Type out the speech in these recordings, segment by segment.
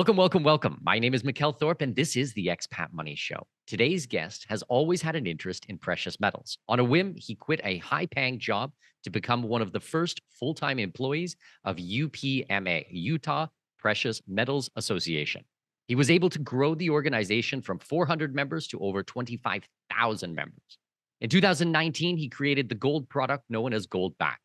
Welcome, welcome, welcome. My name is Mikkel Thorup, and this is the Expat Money Show. Today's guest has always had an interest in precious metals. On a whim, he quit a high-paying job to become one of the first full-time employees of UPMA, Utah Precious Metals Association. He was able to grow the organization from 400 members to over 25,000 members. In 2019, he created the gold product known as Goldback.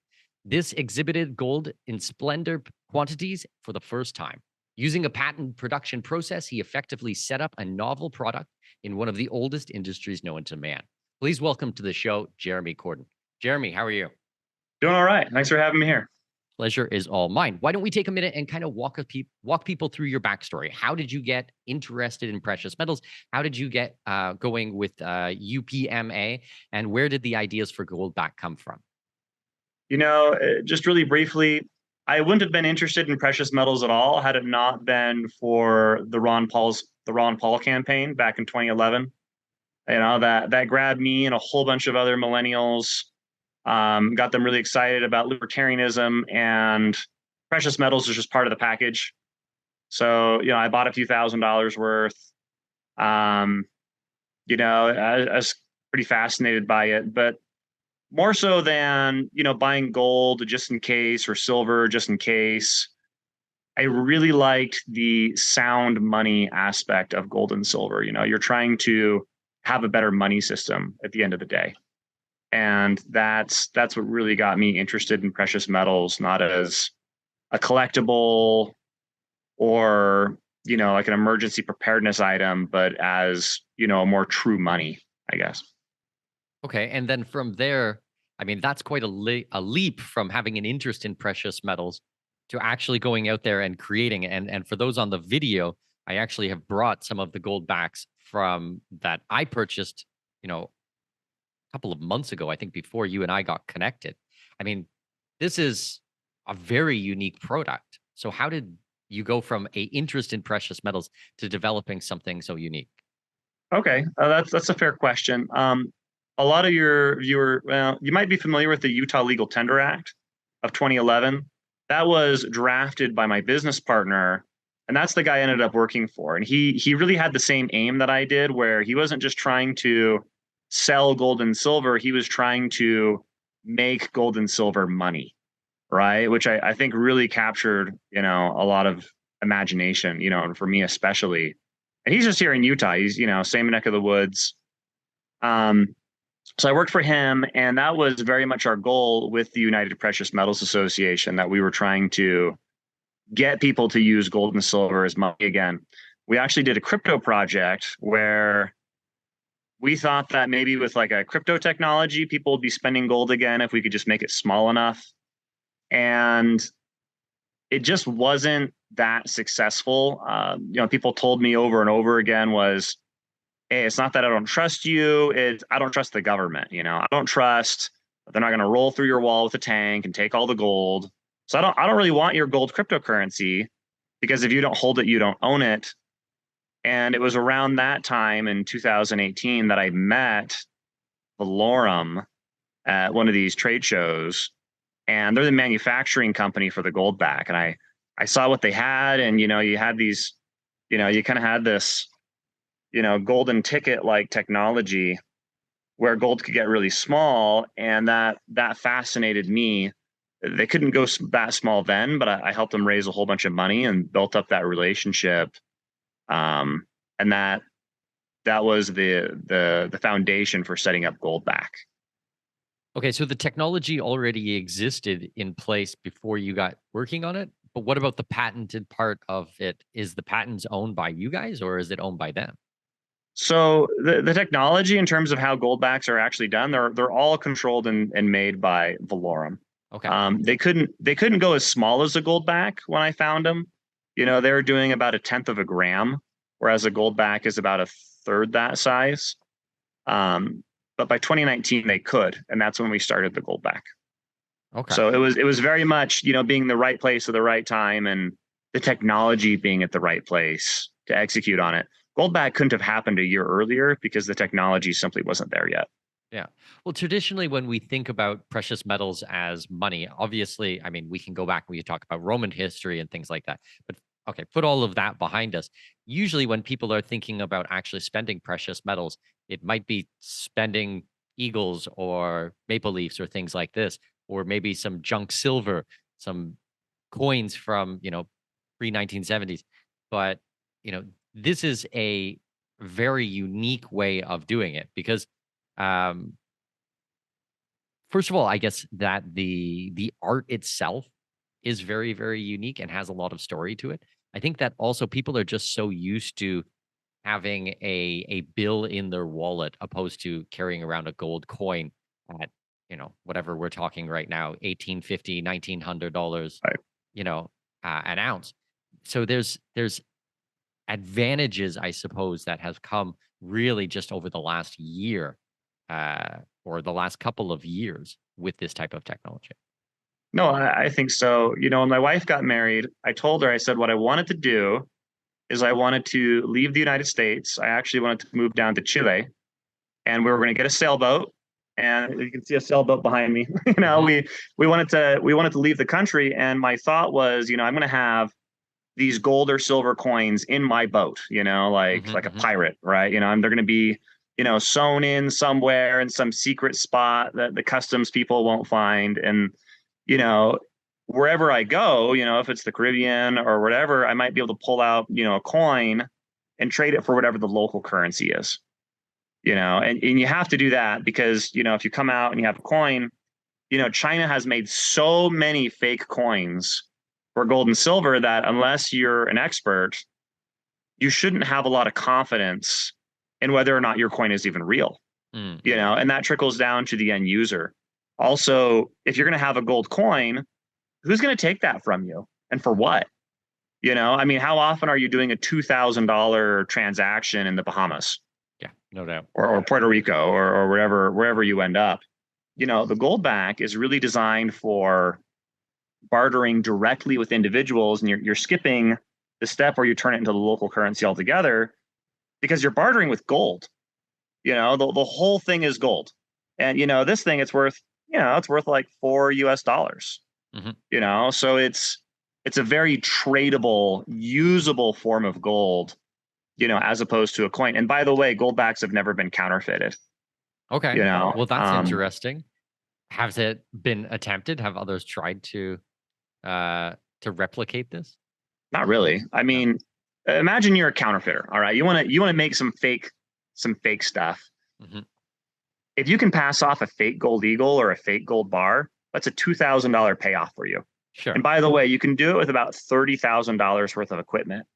This exhibited gold in splendor quantities for the first time. Using a patent production process, he effectively set up a novel product in one of the oldest industries known to man. Please welcome to the show, Jeremy Cordon. Jeremy, how are you? Doing all right. Thanks for having me here. Pleasure is all mine. Why don't we take a minute and kind of walk people through your backstory? How did you get interested in precious metals? How did you get going with UPMA? And where did the ideas for Goldback come from? Just really briefly, I wouldn't have been interested in precious metals at all had it not been for the Ron Paul campaign back in 2011. That grabbed me and a whole bunch of other millennials, got them really excited about libertarianism, and precious metals is just part of the package. So, I bought a few $1,000s worth. I was pretty fascinated by it, but more so than, buying gold just in case or silver just in case, I really liked the sound money aspect of gold and silver. You're trying to have a better money system at the end of the day. And that's what really got me interested in precious metals, not as a collectible or, like an emergency preparedness item, but as, more true money, I guess. Okay. And then from there, I mean, that's quite a leap from having an interest in precious metals to actually going out there and creating it. And for those on the video, I actually have brought some of the Goldbacks from that I purchased, a couple of months ago, I think before you and I got connected. I mean, this is a very unique product. So how did you go from a interest in precious metals to developing something so unique? Okay, that's a fair question. A lot of your you might be familiar with the Utah Legal Tender Act of 2011. That was drafted by my business partner, and that's the guy I ended up working for. And he really had the same aim that I did, where he wasn't just trying to sell gold and silver, he was trying to make gold and silver money, right? Which I think really captured, a lot of imagination, and for me especially. And he's just here in Utah. He's, same neck of the woods. So I worked for him, and that was very much our goal with the United Precious Metals Association, that we were trying to get people to use gold and silver as money again. We actually did a crypto project where we thought that maybe with like a crypto technology, people would be spending gold again if we could just make it small enough. And it just wasn't that successful. People told me over and over again was, hey, it's not that I don't trust you. It's I don't trust the government. I don't trust that they're not going to roll through your wall with a tank and take all the gold. So I don't really want your gold cryptocurrency, because if you don't hold it, you don't own it. And it was around that time in 2018 that I met Valorum at one of these trade shows, and they're the manufacturing company for the Goldback. And I saw what they had, and you had these, you kind of had this, golden ticket like technology where gold could get really small, and that fascinated me. They couldn't go that small then, but I helped them raise a whole bunch of money and built up that relationship. And that was the foundation for setting up Goldback. Okay, so the technology already existed in place before you got working on it, but what about the patented part of it? Is the patents owned by you guys, or is it owned by them? So the technology in terms of how Goldbacks are actually done, they're all controlled and made by Valorum. Okay. They couldn't go as small as a Goldback when I found them. They were doing about 1/10 of a gram, whereas a Goldback is about 1/3 that size. But by 2019 they could, and that's when we started the Goldback. Okay. So it was very much, being in the right place at the right time, and the technology being at the right place to execute on it. Goldback couldn't have happened a year earlier because the technology simply wasn't there yet. Yeah. Well, traditionally, when we think about precious metals as money, obviously, I mean, we can go back and we talk about Roman history and things like that. But okay, put all of that behind us. Usually, when people are thinking about actually spending precious metals, it might be spending eagles or maple leafs or things like this, or maybe some junk silver, some coins from, pre 1970s. But, you know, this is a very unique way of doing it because, um, first of all, I guess that the art itself is very, very unique and has a lot of story to it. I think that also people are just so used to having a bill in their wallet opposed to carrying around a gold coin at, whatever we're talking right now, 1850, $1900, Right. an ounce. So there's advantages, I suppose, that has come really just over the last year, or the last couple of years with this type of technology. No, I think so. When my wife got married, I told her, I said, what I wanted to do is I wanted to leave the United States. I actually wanted to move down to Chile, and we were going to get a sailboat. And you can see a sailboat behind me. We wanted to leave the country, and my thought was, I'm going to have these gold or silver coins in my boat, like a pirate, right? And they're going to be, sewn in somewhere in some secret spot that the customs people won't find. And, wherever I go, if it's the Caribbean or whatever, I might be able to pull out, a coin and trade it for whatever the local currency is, and you have to do that because, if you come out and you have a coin, China has made so many fake coins for gold and silver that unless you're an expert, you shouldn't have a lot of confidence in whether or not your coin is even real, and that trickles down to the end user. Also, if you're going to have a gold coin, who's going to take that from you and for what? I mean, how often are you doing a $2,000 transaction in the Bahamas? Yeah, no doubt. Or Puerto Rico or wherever you end up. The Goldback is really designed for bartering directly with individuals, and you're skipping the step where you turn it into the local currency altogether because you're bartering with gold. The whole thing is gold. And this thing, it's worth like $4. So it's a very tradable, usable form of gold, as opposed to a coin. And by the way, Goldbacks have never been counterfeited. Okay. Well, that's interesting. Has it been attempted? Have others tried to replicate this? Not really. I mean, imagine you're a counterfeiter. All right. You want to make some fake stuff. If you can pass off a fake gold eagle or a fake gold bar, that's a $2,000 payoff for you. Sure. And by the way, you can do it with about $30,000 worth of equipment,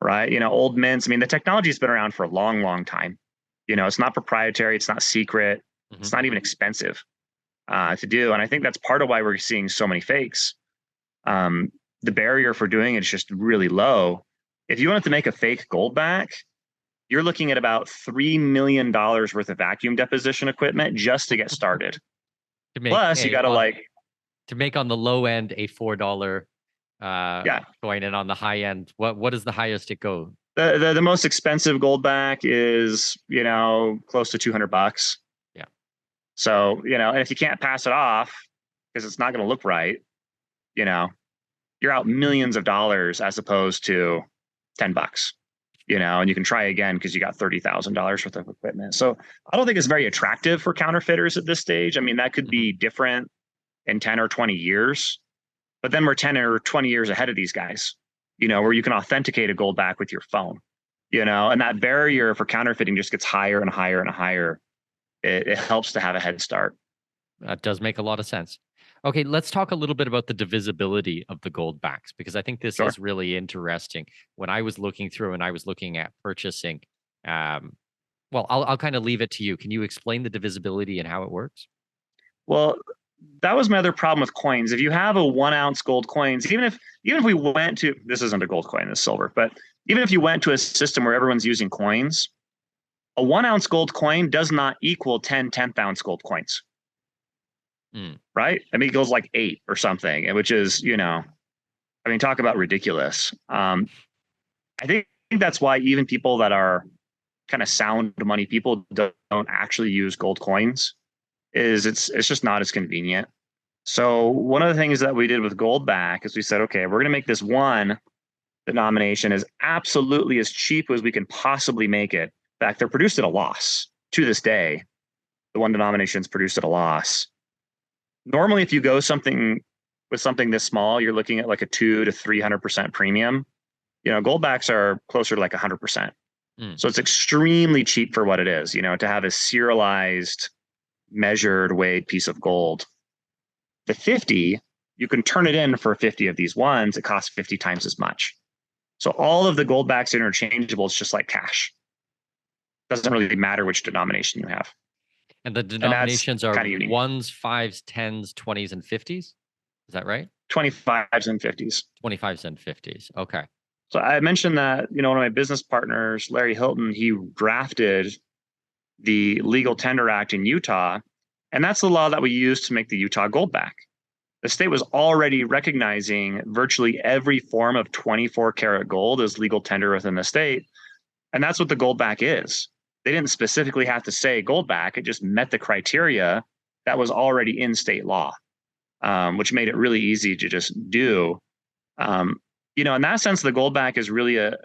right? Old mints. I mean, the technology's been around for a long, long time. It's not proprietary. It's not secret. It's not even expensive to do. And I think that's part of why we're seeing so many fakes. The barrier for doing it is just really low. If you wanted to make a fake Goldback, you're looking at about $3 million worth of vacuum deposition equipment just to get started. Plus, you got to make on the low end a $4 coin, and on the high end, what is the highest it goes? The most expensive Goldback is close to $200. Yeah. So and if you can't pass it off because it's not going to look right, you're out millions of dollars as opposed to $10. And you can try again because you got $30,000 worth of equipment. So I don't think it's very attractive for counterfeiters at this stage. I mean, that could be different in 10 or 20 years, but then we're 10 or 20 years ahead of these guys, where you can authenticate a Goldback with your phone, and that barrier for counterfeiting just gets higher and higher and higher. It helps to have a head start. That does make a lot of sense. Okay, let's talk a little bit about the divisibility of the Goldbacks, because I think this is really interesting. When I was looking through and I was looking at purchasing, well, I'll kind of leave it to you. Can you explain the divisibility and how it works? Well, that was my other problem with coins. If you have a 1 ounce gold coins, even if we went to, this isn't a gold coin, it's silver, but even if you went to a system where everyone's using coins, a 1 ounce gold coin does not equal 10 10th ounce gold coins. Right? I mean, it goes like 8 or something, which is, talk about ridiculous. I think that's why even people that are kind of sound money people don't actually use gold coins. It's just not as convenient. So one of the things that we did with Goldback is we said, okay, we're going to make this one denomination is absolutely as cheap as we can possibly make it. In fact, they're produced at a loss to this day. The one denomination is produced at a loss. Normally, if you go something with something this small, you're looking at like a 200 to 300% premium. Goldbacks are closer to like 100%. So it's extremely cheap for what it is, to have a serialized, measured, weighed piece of gold. The 50, you can turn it in for 50 of these ones. It costs 50 times as much. So all of the Goldbacks are interchangeable. It's just like cash. Doesn't really matter which denomination you have. And the denominations are ones, fives, tens, 20s, and 50s. Is that right? 25s and 50s. 25s and 50s. Okay. So I mentioned that, one of my business partners, Larry Hilton, he drafted the Legal Tender Act in Utah. And that's the law that we use to make the Utah Goldback. The state was already recognizing virtually every form of 24 karat gold as legal tender within the state. And that's what the Goldback is. They didn't specifically have to say Goldback. It just met the criteria that was already in state law, which made it really easy to just do. In that sense, the Goldback is really a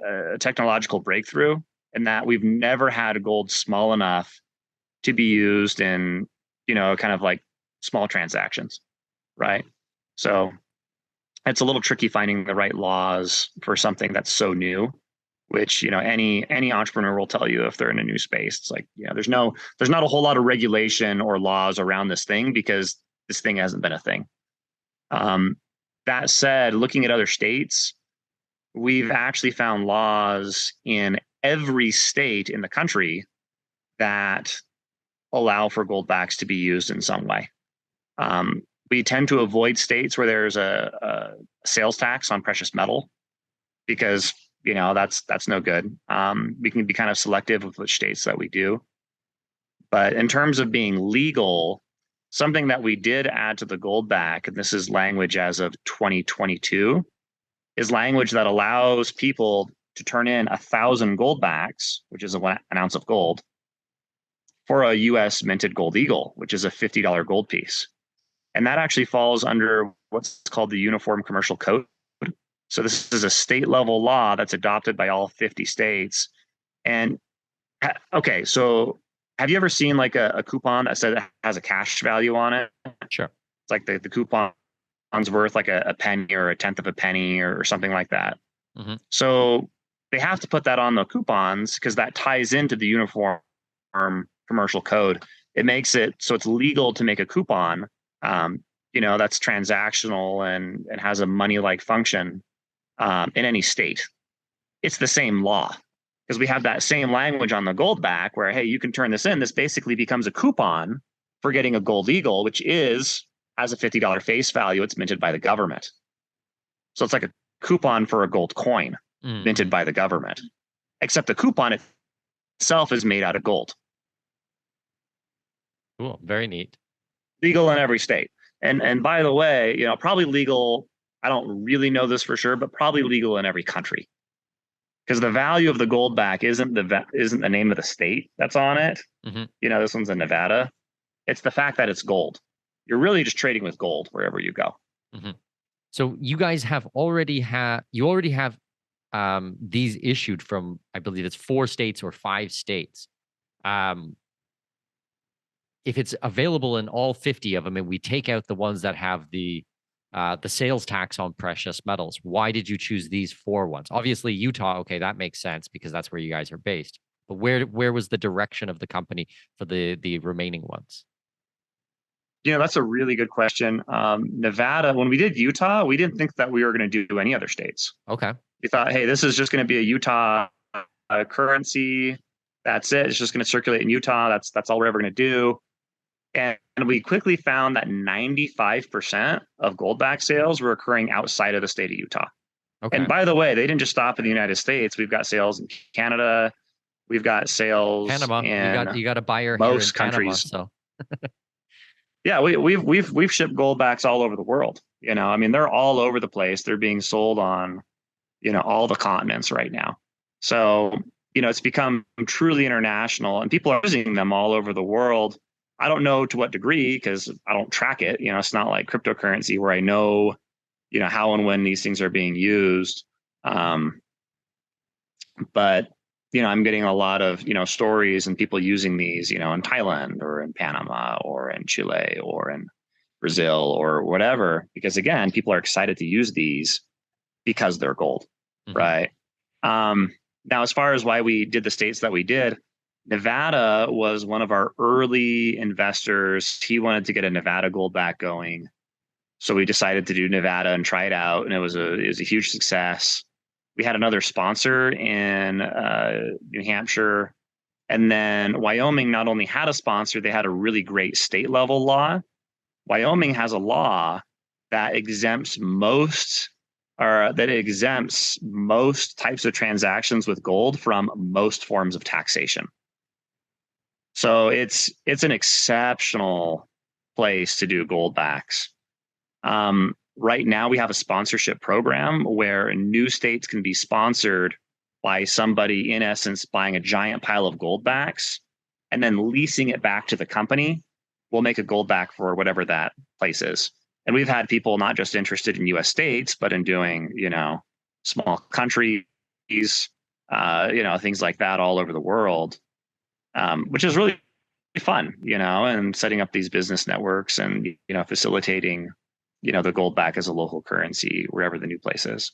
technological breakthrough in that we've never had gold small enough to be used in, kind of like small transactions, right? So it's a little tricky finding the right laws for something that's so new, which, any entrepreneur will tell you if they're in a new space. It's like, there's not a whole lot of regulation or laws around this thing because this thing hasn't been a thing. That said, looking at other states, we've actually found laws in every state in the country that allow for Goldbacks to be used in some way. We tend to avoid states where there's a sales tax on precious metal because, that's no good. We can be kind of selective with which states that we do. But in terms of being legal, something that we did add to the Goldback, and this is language as of 2022, is language that allows people to turn in 1,000 Goldbacks, which is an ounce of gold, for a U.S. minted gold eagle, which is a $50 gold piece. And that actually falls under what's called the Uniform Commercial Code. So this is a state level law that's adopted by all 50 states. And okay, so have you ever seen like a coupon that says it has a cash value on it? Sure. It's like the coupon's worth like a penny or a tenth of a penny or something like that. Mm-hmm. So they have to put that on the coupons because that ties into the Uniform Commercial Code. It makes it so it's legal to make a coupon, that's transactional and has a money-like function in any state. It's the same law because we have that same language on the Goldback where, hey, you can turn this in. This basically becomes a coupon for getting a gold eagle, which has a $50 face value. It's minted by the government. So it's like a coupon for a gold coin minted by the government, except the coupon itself is made out of gold. Cool. Very neat. Legal in every state. And by the way, probably legal, I don't really know this for sure, but probably legal in every country. Because the value of the Goldback isn't the name of the state that's on it. Mm-hmm. This one's in Nevada. It's the fact that it's gold. You're really just trading with gold wherever you go. Mm-hmm. So you guys already have these issued from, I believe it's 4 states or 5 states. If it's available in all 50 of them, and we take out the ones that have the sales tax on precious metals, why did you choose these 4 ones? Obviously, Utah, okay, that makes sense because that's where you guys are based. But where was the direction of the company for the remaining ones? That's a really good question. Nevada, when we did Utah, we didn't think that we were going to do any other states. Okay. We thought, hey, this is just going to be a Utah currency. That's it. It's just going to circulate in Utah. That's all we're ever going to do. And we quickly found that 95% of Goldback sales were occurring outside of the state of Utah. Okay. And by the way, they didn't just stop in the United States. We've got sales in Canada. We've got sales Panama. In you got a buyer most here in countries. Panama, so. Yeah, we've shipped Goldbacks all over the world. They're all over the place. They're being sold on, all the continents right now. So, it's become truly international and people are using them all over the world. I don't know to what degree because I don't track it. It's not like cryptocurrency where I know, how and when these things are being used. Um, but I'm getting a lot of stories and people using these in Thailand or in Panama or in Chile or in Brazil or whatever, because again, people are excited to use these because they're gold, right? Now, as far as why we did the states that we did, Nevada was one of our early investors. He wanted to get a Nevada Goldback going, so we decided to do Nevada and try it out, and it was a huge success. We had another sponsor in New Hampshire, and then Wyoming not only had a sponsor, they had a really great state level law. Wyoming has a law that exempts most types of transactions with gold from most forms of taxation. So it's an exceptional place to do Goldbacks. Right now, we have a sponsorship program where new states can be sponsored by somebody, in essence, buying a giant pile of Goldbacks and then leasing it back to the company. We'll make a Goldback for whatever that place is. And we've had people not just interested in U.S. states, but in doing, small countries, things like that all over the world, which is really fun, and setting up these business networks and, facilitating the Goldback as a local currency wherever the new place is.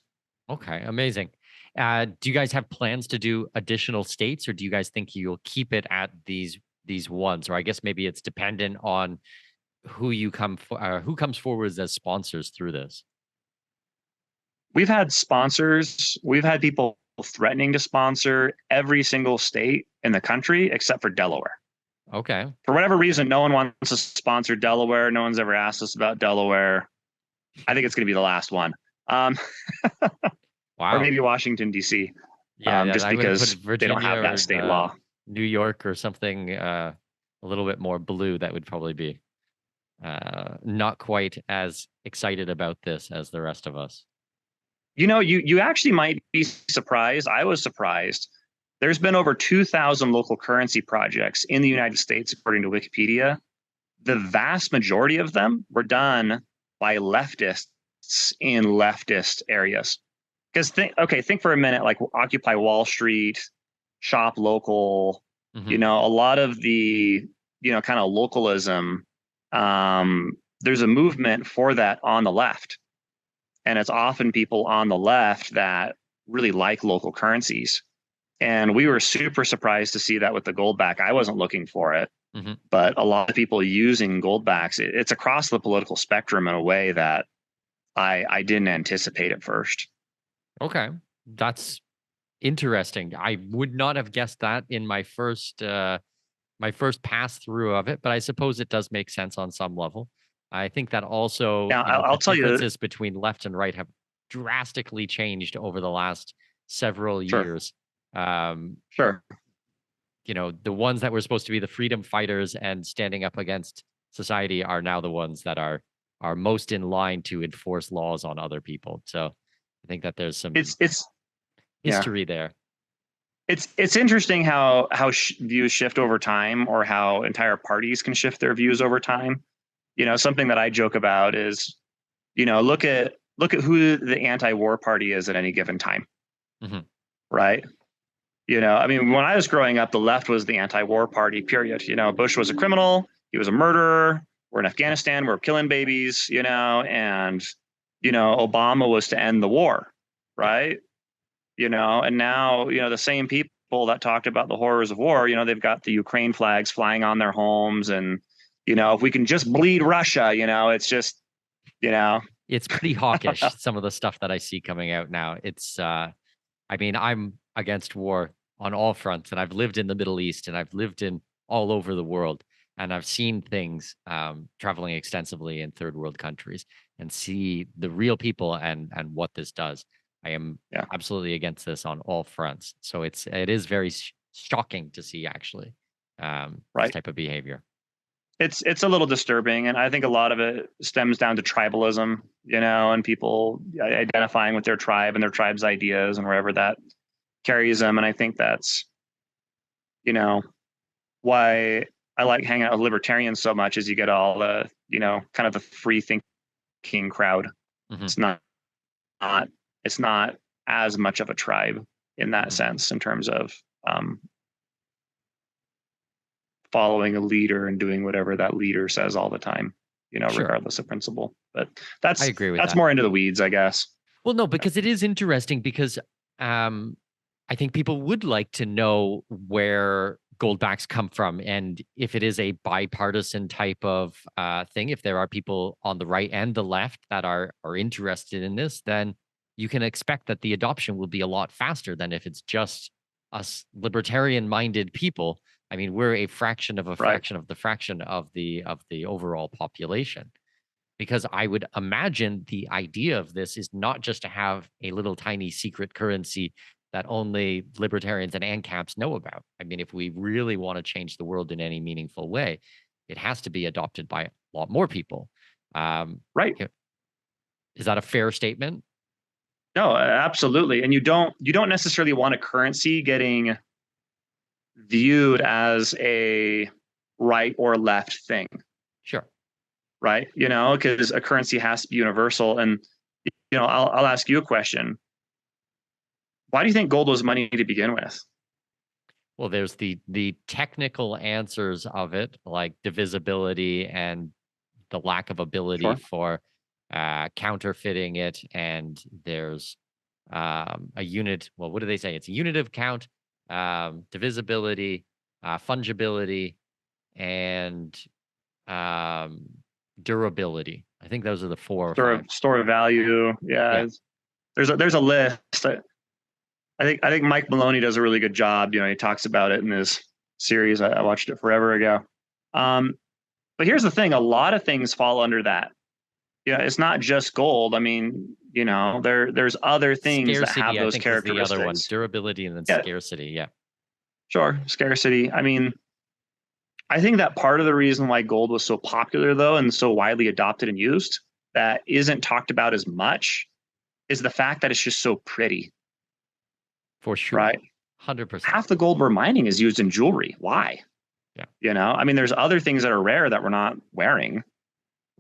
Okay, amazing. Do you guys have plans to do additional states, or do you guys think you'll keep it at these ones? Or I guess maybe it's dependent on who comes forward as sponsors through this. We've had sponsors. We've had people threatening to sponsor every single state in the country except for Delaware. Okay. For whatever reason, no one wants to sponsor Delaware. No one's ever asked us about Delaware. I think it's going to be the last one. Wow. Or maybe Washington, D.C. Yeah, just because they don't have that state law. New York or something a little bit more blue, that would probably be not quite as excited about this as the rest of us. You actually might be surprised. I was surprised. There's been over 2,000 local currency projects in the United States, according to Wikipedia. The vast majority of them were done by leftists in leftist areas. Because think for a minute, like Occupy Wall Street, Shop Local, a lot of the, kind of localism. There's a movement for that on the left. And it's often people on the left that really like local currencies. And we were super surprised to see that with the Goldback. I wasn't looking for it, but a lot of people using Goldbacks. It's across the political spectrum in a way that I didn't anticipate at first. Okay, that's interesting. I would not have guessed that in my first pass through of it, but I suppose it does make sense on some level. I think that also I'll tell you, differences between left and right have drastically changed over the last several years. Sure. The ones that were supposed to be the freedom fighters and standing up against society are now the ones that are most in line to enforce laws on other people. So I think that there's some history there. It's interesting how views shift over time, or how entire parties can shift their views over time. Something that I joke about is, look at who the anti-war party is at any given time. Right. When I was growing up, the left was the anti-war party, period. Bush was a criminal. He was a murderer. We're in Afghanistan. We're killing babies, and, Obama was to end the war. Right. And now, the same people that talked about the horrors of war, they've got the Ukraine flags flying on their homes. And, if we can just bleed Russia, it's just, It's pretty hawkish, some of the stuff that I see coming out now. It's, I'm against war on all fronts, and I've lived in the Middle East, and I've lived in all over the world, and I've seen things traveling extensively in third world countries, and see the real people and what this does. I am absolutely against this on all fronts. So it is very shocking to see, actually, this type of behavior. It's a little disturbing, and I think a lot of it stems down to tribalism, and people identifying with their tribe and their tribe's ideas, and wherever that carries them. And I think that's, why I like hanging out with libertarians so much, is you get all the, kind of the free thinking crowd. It's not as much of a tribe in that sense, in terms of following a leader and doing whatever that leader says all the time, Sure. regardless of principle. But I agree with that's that. more into the weeds, I guess. Well, no, because it is interesting because I think people would like to know where Goldbacks come from, and if it is a bipartisan type of thing, if there are people on the right and the left that are interested in this, then you can expect that the adoption will be a lot faster than if it's just us libertarian-minded people. I mean, we're a fraction of a fraction of the fraction of the overall population. Because I would imagine the idea of this is not just to have a little tiny secret currency that only libertarians and ANCAPs know about. I mean, if we really want to change the world in any meaningful way, it has to be adopted by a lot more people. Right. Is that a fair statement? No, absolutely. And you don't necessarily want a currency getting viewed as a right or left thing. Sure. Right. Because a currency has to be universal. And, I'll ask you a question. Why do you think gold was money to begin with? Well, there's the technical answers of it, like divisibility and the lack of ability for counterfeiting it. And there's a unit. Well, what do they say? It's a unit of count, divisibility, fungibility, and durability. I think those are the 4 or 5. Store of value. Yeah. There's a list. I think Mike Maloney does a really good job. He talks about it in his series. I watched it forever ago. But here's the thing: a lot of things fall under that. It's not just gold. I mean, there's other things Scarcity, that have those characteristics. The other one, durability, and then scarcity. Yeah. Sure, scarcity. I mean, I think that part of the reason why gold was so popular, though, and so widely adopted and used, that isn't talked about as much, is the fact that it's just so pretty. For sure. Right. 100%. Half the gold we're mining is used in jewelry. Why? Yeah. I mean, there's other things that are rare that we're not wearing.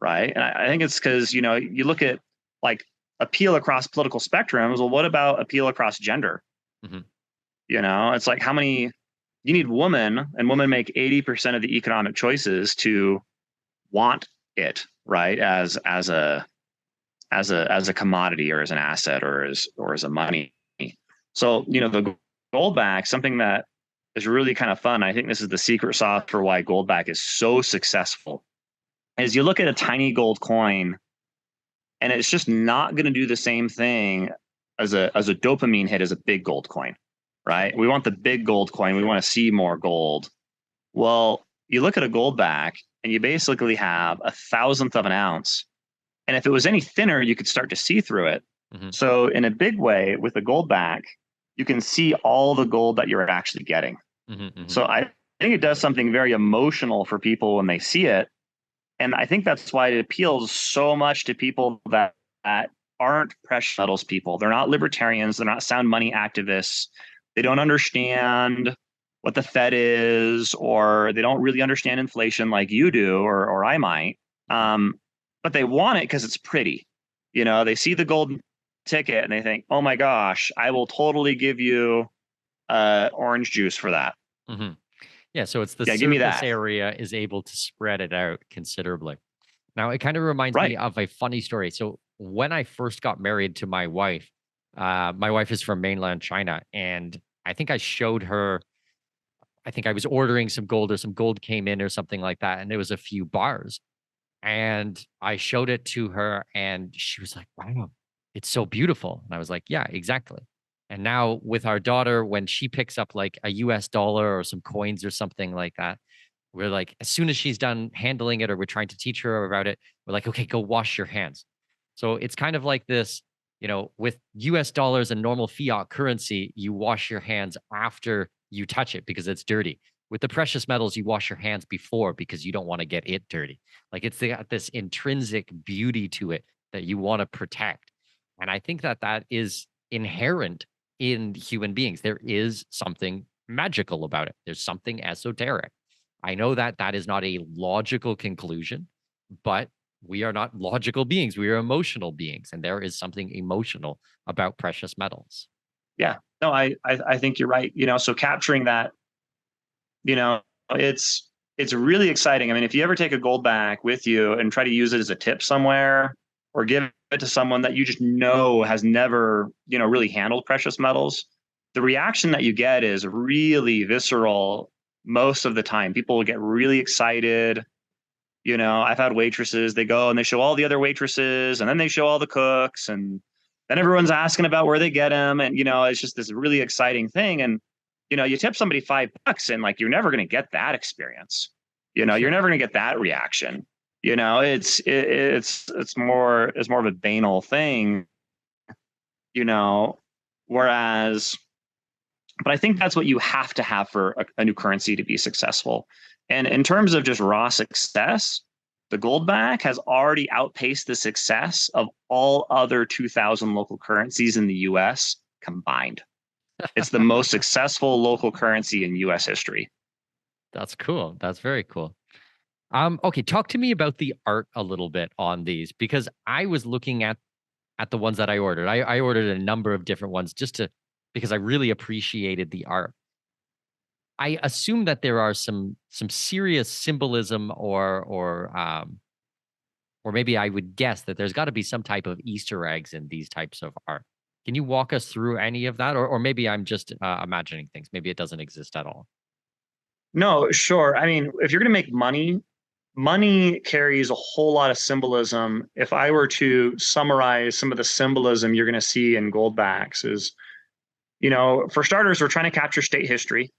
Right. And I think it's because, you look at like appeal across political spectrums. Well, what about appeal across gender? Mm-hmm. It's like you need women, and women make 80% of the economic choices to want it, right? As a commodity, or as an asset, or as a money. So, the Goldback, something that is really kind of fun. I think this is the secret sauce for why Goldback is so successful. Is you look at a tiny gold coin, and it's just not going to do the same thing as a dopamine hit as a big gold coin, right? We want the big gold coin. We want to see more gold. Well, you look at a Goldback, and you basically have 1,000th of an ounce. And if it was any thinner, you could start to see through it. Mm-hmm. So in a big way, with a Goldback, you can see all the gold that you're actually getting. Mm-hmm, mm-hmm. So I think it does something very emotional for people when they see it. And I think that's why it appeals so much to people that aren't precious metals people. They're not libertarians. They're not sound money activists. They don't understand what the Fed is, or they don't really understand inflation like you do, or I might. But they want it because it's pretty. They see the golden ticket and they think, oh my gosh, I will totally give you orange juice for that. Mm-hmm. Yeah, so it's the surface area is able to spread it out considerably. Now, it kind of reminds me of a funny story. So when I first got married to my wife is from mainland China, and I think I showed her, I think I was ordering some gold, or some gold came in or something like that, and there was a few bars. And I showed it to her, and she was like, wow, it's so beautiful. And I was like, yeah, exactly. And now with our daughter, when she picks up like a US dollar or some coins or something like that, we're like, as soon as she's done handling it, or we're trying to teach her about it, we're like, okay, go wash your hands. So it's kind of like this, with US dollars and normal fiat currency, you wash your hands after you touch it because it's dirty. With the precious metals, you wash your hands before because you don't want to get it dirty. Like, it's got this intrinsic beauty to it that you want to protect. And I think that is inherent in human beings. There is something magical about it. There's something esoteric. I know that is not a logical conclusion, but we are not logical beings. We are emotional beings. And there is something emotional about precious metals. Yeah, no, I think you're right. So capturing that, you know, it's really exciting. I mean, if you ever take a Goldback with you and try to use it as a tip somewhere, or give it to someone that you just know has never, really handled precious metals, the reaction that you get is really visceral most of the time. People will get really excited. I've had waitresses, they go and they show all the other waitresses, and then they show all the cooks, and then everyone's asking about where they get them. And, it's just this really exciting thing. And, you tip somebody $5 and like, you're never going to get that experience. You're never going to get that reaction. It's more of a banal thing, whereas, but I think that's what you have to have for a new currency to be successful. And in terms of just raw success, the Goldback has already outpaced the success of all other 2000 local currencies in the US combined. It's the most successful local currency in US history. That's cool. That's very cool. Okay, talk to me about the art a little bit on these, because I was looking at the ones that I ordered. I ordered a number of different ones because I really appreciated the art. I assume that there are some serious symbolism, or maybe I would guess that there's got to be some type of Easter eggs in these types of art. Can you walk us through any of that? Or maybe I'm just imagining things. Maybe it doesn't exist at all. No, sure. I mean, if you're going to make money carries a whole lot of symbolism. If I were to summarize some of the symbolism you're going to see in Goldbacks is, for starters, we're trying to capture state history.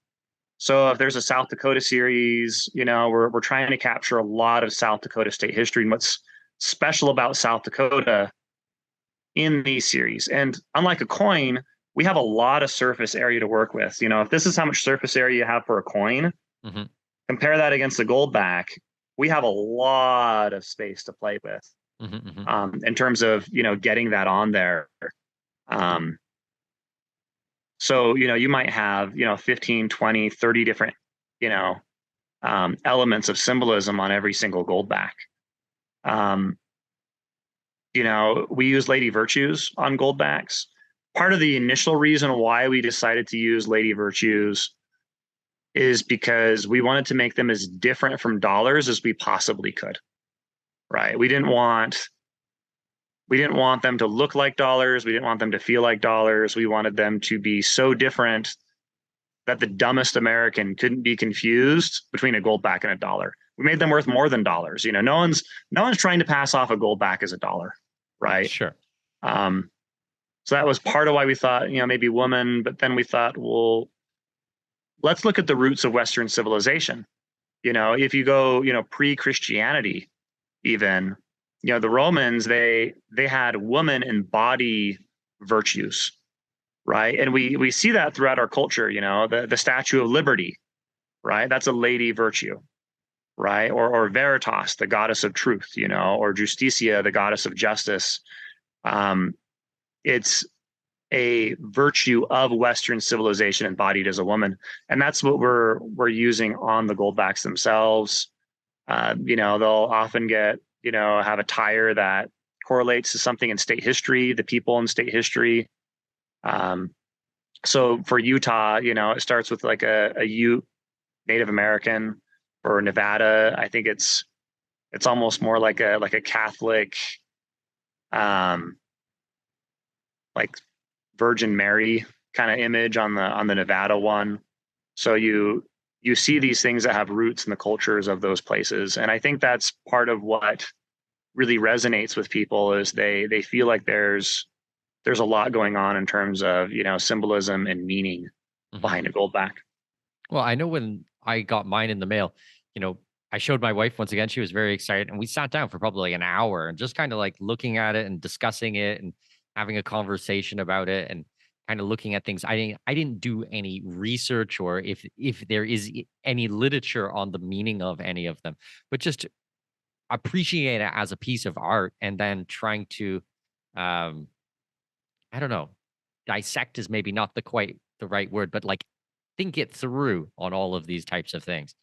So if there's a South Dakota series, we're trying to capture a lot of South Dakota state history and what's special about South Dakota in these series. And unlike a coin, we have a lot of surface area to work with. If this is how much surface area you have for a coin, compare that against the Goldback, we have a lot of space to play with in terms of, getting that on there. So, you might have, 15, 20, 30 different, elements of symbolism on every single Goldback. We use Lady Virtues on Goldbacks. Part of the initial reason why we decided to use Lady Virtues is because we wanted to make them as different from dollars as we possibly could, right? We didn't want them to look like dollars. We didn't want them to feel like dollars. We wanted them to be so different that the dumbest American couldn't be confused between a Goldback and a dollar. We made them worth more than dollars. No one's trying to pass off a Goldback as a dollar, right? Sure. So that was part of why we thought, maybe woman, but then we thought, well, let's look at the roots of Western civilization. If you go, pre-Christianity, even, the Romans, they had woman embody virtues, right? And we see that throughout our culture. The Statue of Liberty, right? That's a lady virtue, right? Or Veritas, the goddess of truth, or Justitia, the goddess of justice. It's a virtue of Western civilization embodied as a woman, and that's what we're using on the Goldbacks themselves. They'll often get, have a tire that correlates to something in state history, the people in state history. So for Utah, it starts with like a Ute, Native American. For Nevada, I think it's almost more like a Catholic, like Virgin Mary kind of image on the Nevada one. So you see these things that have roots in the cultures of those places. And I think that's part of what really resonates with people is they feel like there's a lot going on in terms of, symbolism and meaning behind a Goldback. Well, I know when I got mine in the mail, I showed my wife once again. She was very excited, and we sat down for probably like an hour and just kind of like looking at it and discussing it and having a conversation about it and kind of looking at things. I didn't do any research or if there is any literature on the meaning of any of them, but just appreciate it as a piece of art and then trying to, I don't know, dissect is maybe not quite the right word, but like think it through on all of these types of things.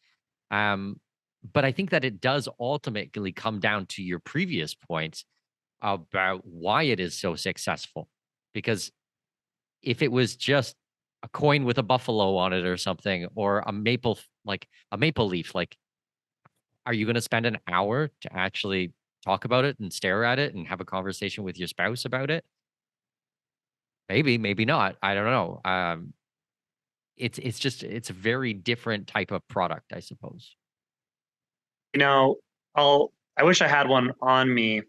But I think that it does ultimately come down to your previous point about why it is so successful. Because if it was just a coin with a buffalo on it or something, or like a maple leaf, like, are you going to spend an hour to actually talk about it and stare at it and have a conversation with your spouse about it? Maybe, maybe not. I don't know. It's a very different type of product, I suppose. You know, I wish I had one on me,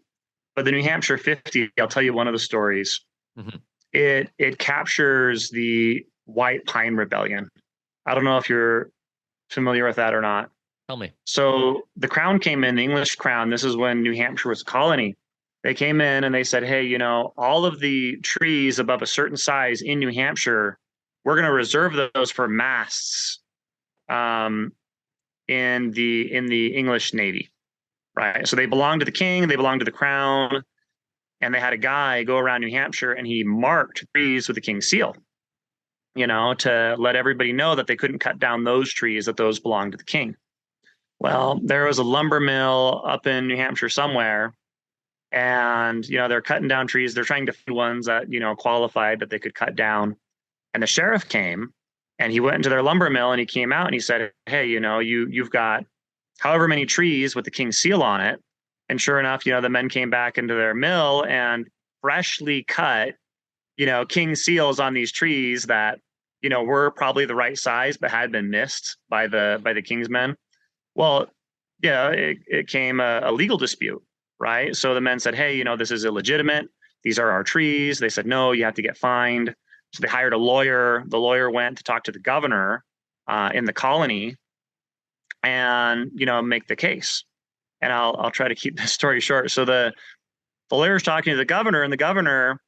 but the New Hampshire 50, I'll tell you one of the stories. Mhm. It captures the White Pine Rebellion. I don't know if you're familiar with that or not. Tell me. So the crown came in, the English crown. This is when New Hampshire was a colony. They came in and they said, hey, all of the trees above a certain size in New Hampshire, we're going to reserve those for masts um, in the English Navy, right? So they belong to the king, they belong to the crown, and they had a guy go around New Hampshire and he marked trees with the king's seal, to let everybody know that they couldn't cut down those trees, that those belonged to the king. Well, there was a lumber mill up in New Hampshire somewhere, and they're cutting down trees. They're trying to find ones that qualified that they could cut down. And the sheriff came, and he went into their lumber mill, and he came out and he said, "Hey, you've got however many trees with the king's seal on it." And sure enough, the men came back into their mill and freshly cut, king seals on these trees that were probably the right size but had been missed by the king's men. Well, yeah, it came a legal dispute, right? So the men said, hey, this is illegitimate. These are our trees. They said, no, you have to get fined. So they hired a lawyer. The lawyer went to talk to the governor in the colony and, make the case. And I'll try to keep this story short. So the lawyer's talking to the governor, and the governor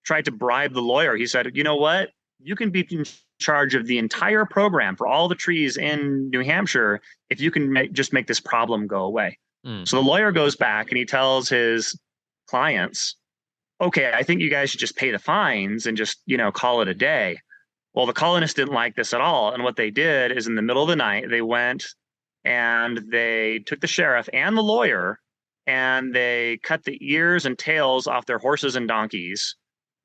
tried to bribe the lawyer. He said, you know what? You can be in charge of the entire program for all the trees in New Hampshire if you can just make this problem go away. Mm. So the lawyer goes back and he tells his clients, okay, I think you guys should just pay the fines and just, call it a day. Well, the colonists didn't like this at all. And what they did is in the middle of the night, they went and they took the sheriff and the lawyer and they cut the ears and tails off their horses and donkeys.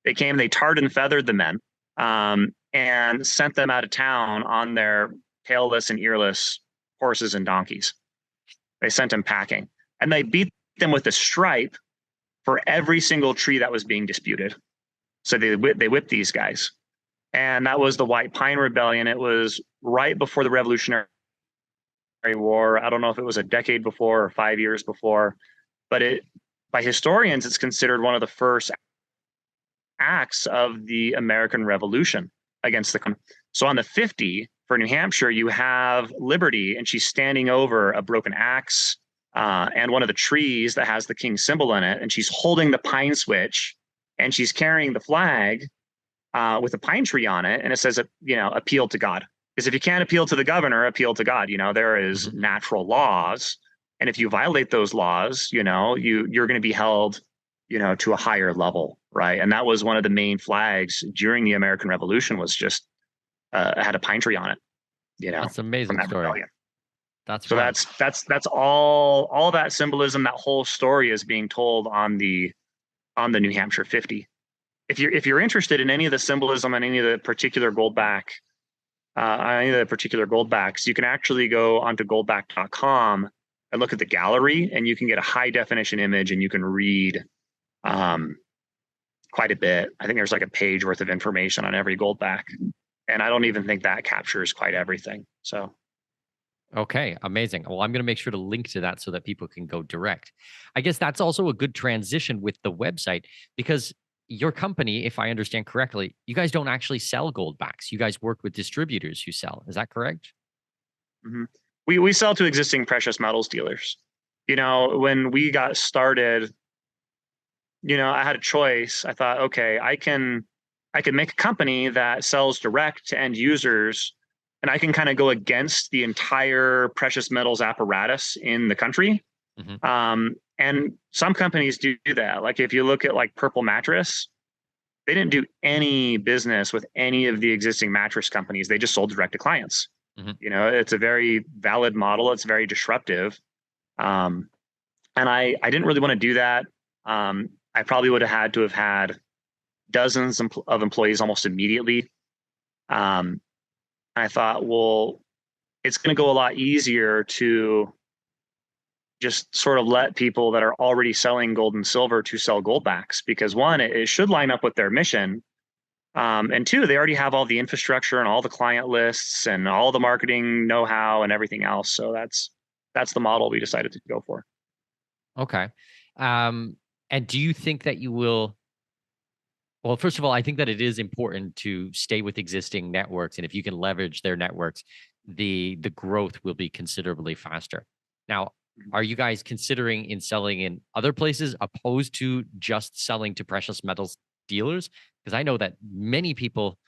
They tarred and feathered the men and sent them out of town on their tailless and earless horses and donkeys. They sent them packing, and they beat them with a stripe for every single tree that was being disputed. So they whipped these guys. And that was the White Pine Rebellion. It was right before the Revolutionary War. I don't know if it was a decade before or 5 years before, but by historians, it's considered one of the first acts of the American Revolution against the. So on the 50 for New Hampshire, you have Liberty, and she's standing over a broken axe and one of the trees that has the king's symbol in it, and she's holding the pine switch, and she's carrying the flag with a pine tree on it, and it says, appeal to God. Because if you can't appeal to the governor, appeal to God. There is natural laws, and if you violate those laws, you're going to be held, to a higher level, right? And that was one of the main flags during the American Revolution, was just had a pine tree on it. That's an amazing from that story. rebellion. That's So fun. that's all that symbolism, that whole story is being told on the New Hampshire 50. If you're interested in any of the symbolism and any of the particular Goldbacks, you can actually go onto Goldback.com and look at the gallery, and you can get a high definition image, and you can read quite a bit. I think there's like a page worth of information on every Goldback, and I don't even think that captures quite everything. So. Okay, amazing. Well, I'm going to make sure to link to that so that people can go direct. I guess that's also a good transition with the website, because your company, if I understand correctly, you guys don't actually sell Goldbacks. You guys work with distributors who sell. Is that correct? Mm-hmm. We sell to existing precious metals dealers. When we got started, I had a choice. I thought, okay, I can make a company that sells direct to end users, and I can kind of go against the entire precious metals apparatus in the country. Mm-hmm. And some companies do that. Like if you look at like Purple Mattress, they didn't do any business with any of the existing mattress companies. They just sold direct to clients. Mhm. You know, it's a very valid model. It's very disruptive. Um, and I didn't really want to do that. I probably would have had to have had dozens of employees almost immediately. Um, I thought, well, it's going to go a lot easier to just sort of let people that are already selling gold and silver to sell goldbacks, because one, it should line up with their mission. And two, they already have all the infrastructure and all the client lists and all the marketing know-how and everything else. So that's the model we decided to go for. Okay. And do you think that you will? Well, first of all, I think that it is important to stay with existing networks, and if you can leverage their networks, the growth will be considerably faster. Now, are you guys considering in selling in other places opposed to just selling to precious metals dealers? Because I know that many people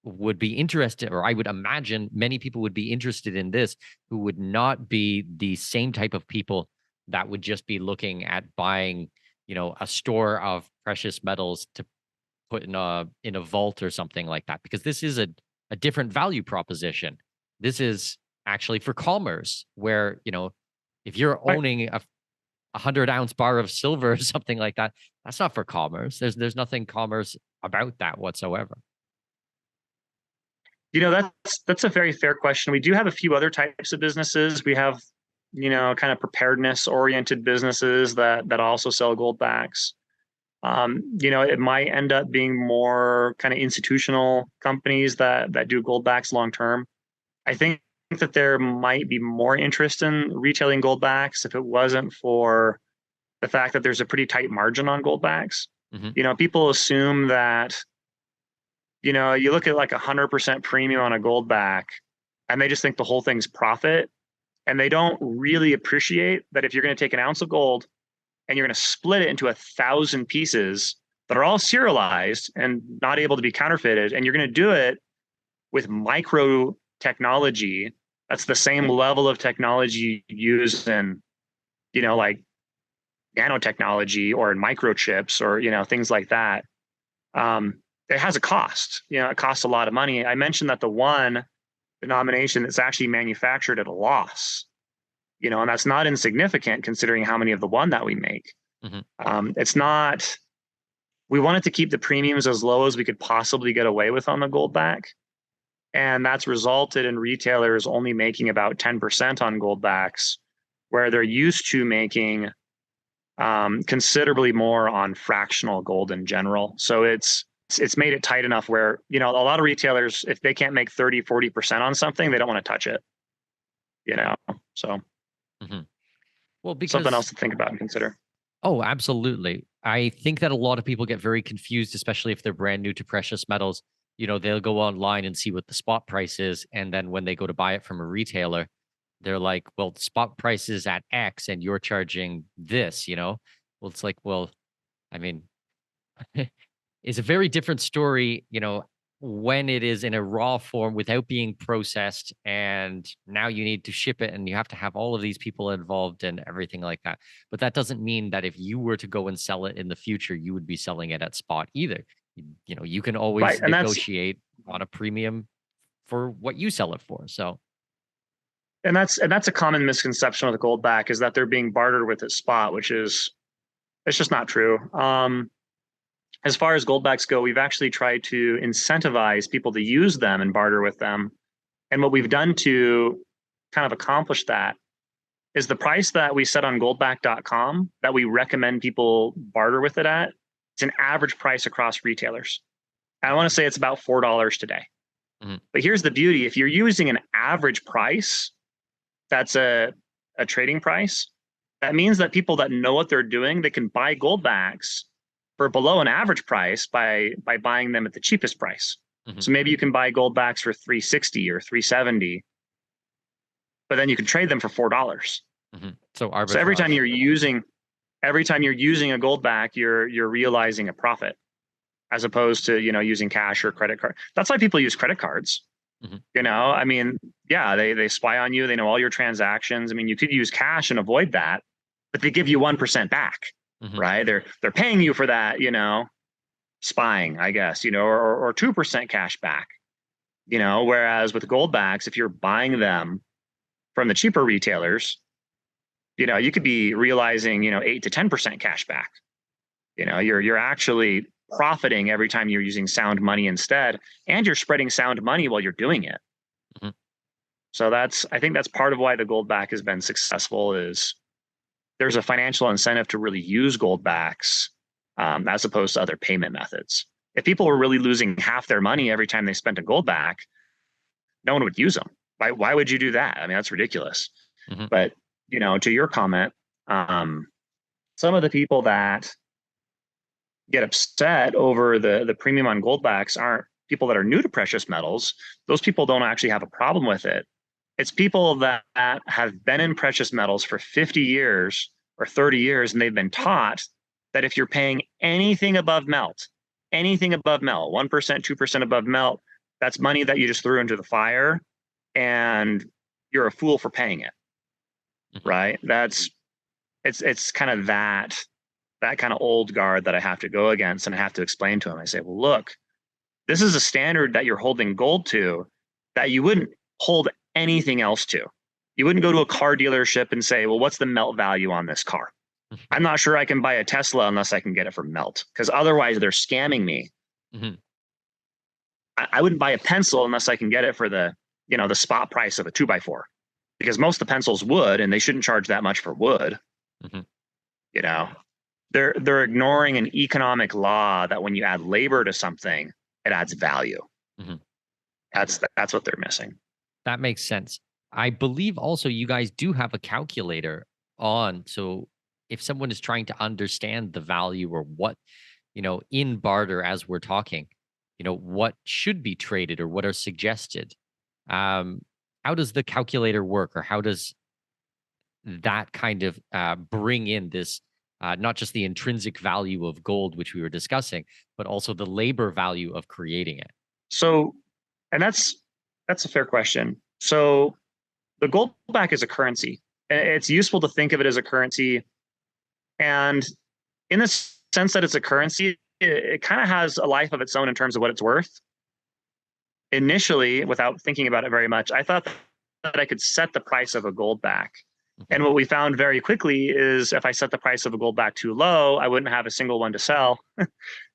would be interested, or I would imagine many people would be interested in this, who would not be the same type of people that would just be looking at buying, a store of precious metals to put in a vault or something like that, because this is a different value proposition. This is actually for commerce, where if you're Right. owning a 100-ounce bar of silver or something like that, that's not for commerce. There's nothing commerce about that whatsoever. You know, that's a very fair question. We do have a few other types of businesses. We have, kind of preparedness oriented businesses that also sell goldbacks. It might end up being more kind of institutional companies that do goldbacks long term. I think that there might be more interest in retailing goldbacks if it wasn't for the fact that there's a pretty tight margin on goldbacks. Hmm. People assume that, you look at like 100% premium on a goldback and they just think the whole thing's profit. And they don't really appreciate that if you're going to take an ounce of gold and you're going to split it into 1,000 pieces that are all serialized and not able to be counterfeited, and you're going to do it with micro technology, that's the same level of technology used in, like nanotechnology or in microchips or, things like that. It has a cost. It costs a lot of money. I mentioned that the one denomination that's actually manufactured at a loss, and that's not insignificant considering how many of the one that we make. Hmm. It's not, we wanted to keep the premiums as low as we could possibly get away with on the Goldback. And that's resulted in retailers only making about 10% on Goldbacks, where they're used to making considerably more on fractional gold in general. So it's made it tight enough where, a lot of retailers, if they can't make 30-40% on something, they don't want to touch it. So Hmm. Well, something because else to think about and consider. oh, absolutely. I think that a lot of people get very confused, especially if they're brand new to precious metals. They'll go online and see what the spot price is, and then when they go to buy it from a retailer, they're like, "Well, the spot price is at X, and you're charging this." Well, it's like, well, I mean, it's a very different story, when it is in a raw form without being processed, and now you need to ship it and you have to have all of these people involved and everything like that. But that doesn't mean that if you were to go and sell it in the future, you would be selling it at spot either. You can Right. always And that's negotiate on a premium for what you sell it for. So, and that's a common misconception of the Goldback, is that they're being bartered with at spot, which is, it's just not true. As far as Goldbacks go, we've actually tried to incentivize people to use them and barter with them. And what we've done to kind of accomplish that is the price that we set on goldback.com that we recommend people barter with it at. It's an average price across retailers. I want to say it's about $4 today. mhm, But here's the beauty. If you're using an average price, that's a trading price. That means that people that know what they're doing, they can buy Goldbacks for below an average price by buying them at the cheapest price. mhm, So maybe you can buy Goldbacks for 360 or 370, but then you can trade them for $4. mhm. So So every time arbitrage. you're using a Goldback, you're realizing a profit, as opposed to, using cash or credit card. That's why people use credit cards. Mhm, I mean, yeah, they spy on you. They know all your transactions. I mean, you could use cash and avoid that, but they give you 1% back, mhm. right? They're paying you for that, spying, I guess, or 2% cash back. Whereas with Goldbacks, if you're buying them from the cheaper retailers, you could be realizing, 8 to 10% cash back. You're actually profiting every time you're using sound money instead, and you're spreading sound money while you're doing it. Mhm. So I think that's part of why the Goldback has been successful, is there's a financial incentive to really use Goldbacks as opposed to other payment methods. If people were really losing half their money every time they spent a Goldback, no one would use them. Why would you do that? I mean, that's ridiculous. Mhm. But, to your comment, some of the people that get upset over the premium on Goldbacks aren't people that are new to precious metals. Those people don't actually have a problem with it. It's people that have been in precious metals for 50 years or 30 years, and they've been taught that if you're paying anything above melt, 1%, 2% above melt, that's money that you just threw into the fire, and you're a fool for paying it. Mhm. Right? It's kind of that kind of old guard that I have to go against, and I have to explain to them. I say, well, look, this is a standard that you're holding gold to that you wouldn't hold anything else to. You wouldn't go to a car dealership and say, well, what's the melt value on this car? I'm not sure I can buy a Tesla unless I can get it from melt, because otherwise they're scamming me. Mhm. I wouldn't buy a pencil unless I can get it for the spot price of a 2x4, because most of the pencils would, and they shouldn't charge that much for wood. Mhm. They're ignoring an economic law that when you add labor to something, it adds value. Mhm. That's what they're missing. That makes sense. I believe also you guys do have a calculator on. So if someone is trying to understand the value or what, in barter as we're talking, what should be traded or what are suggested, um, how does the calculator work, or how does that kind of bring in this, not just the intrinsic value of gold, which we were discussing, but also the labor value of creating it? So, and that's a fair question. So the Goldback is a currency. It's useful to think of it as a currency. And in the sense that it's a currency, it kind of has a life of its own in terms of what it's worth. Initially, without thinking about it very much, I thought that I could set the price of a Goldback. And what we found very quickly is if I set the price of a Goldback too low, I wouldn't have a single one to sell. And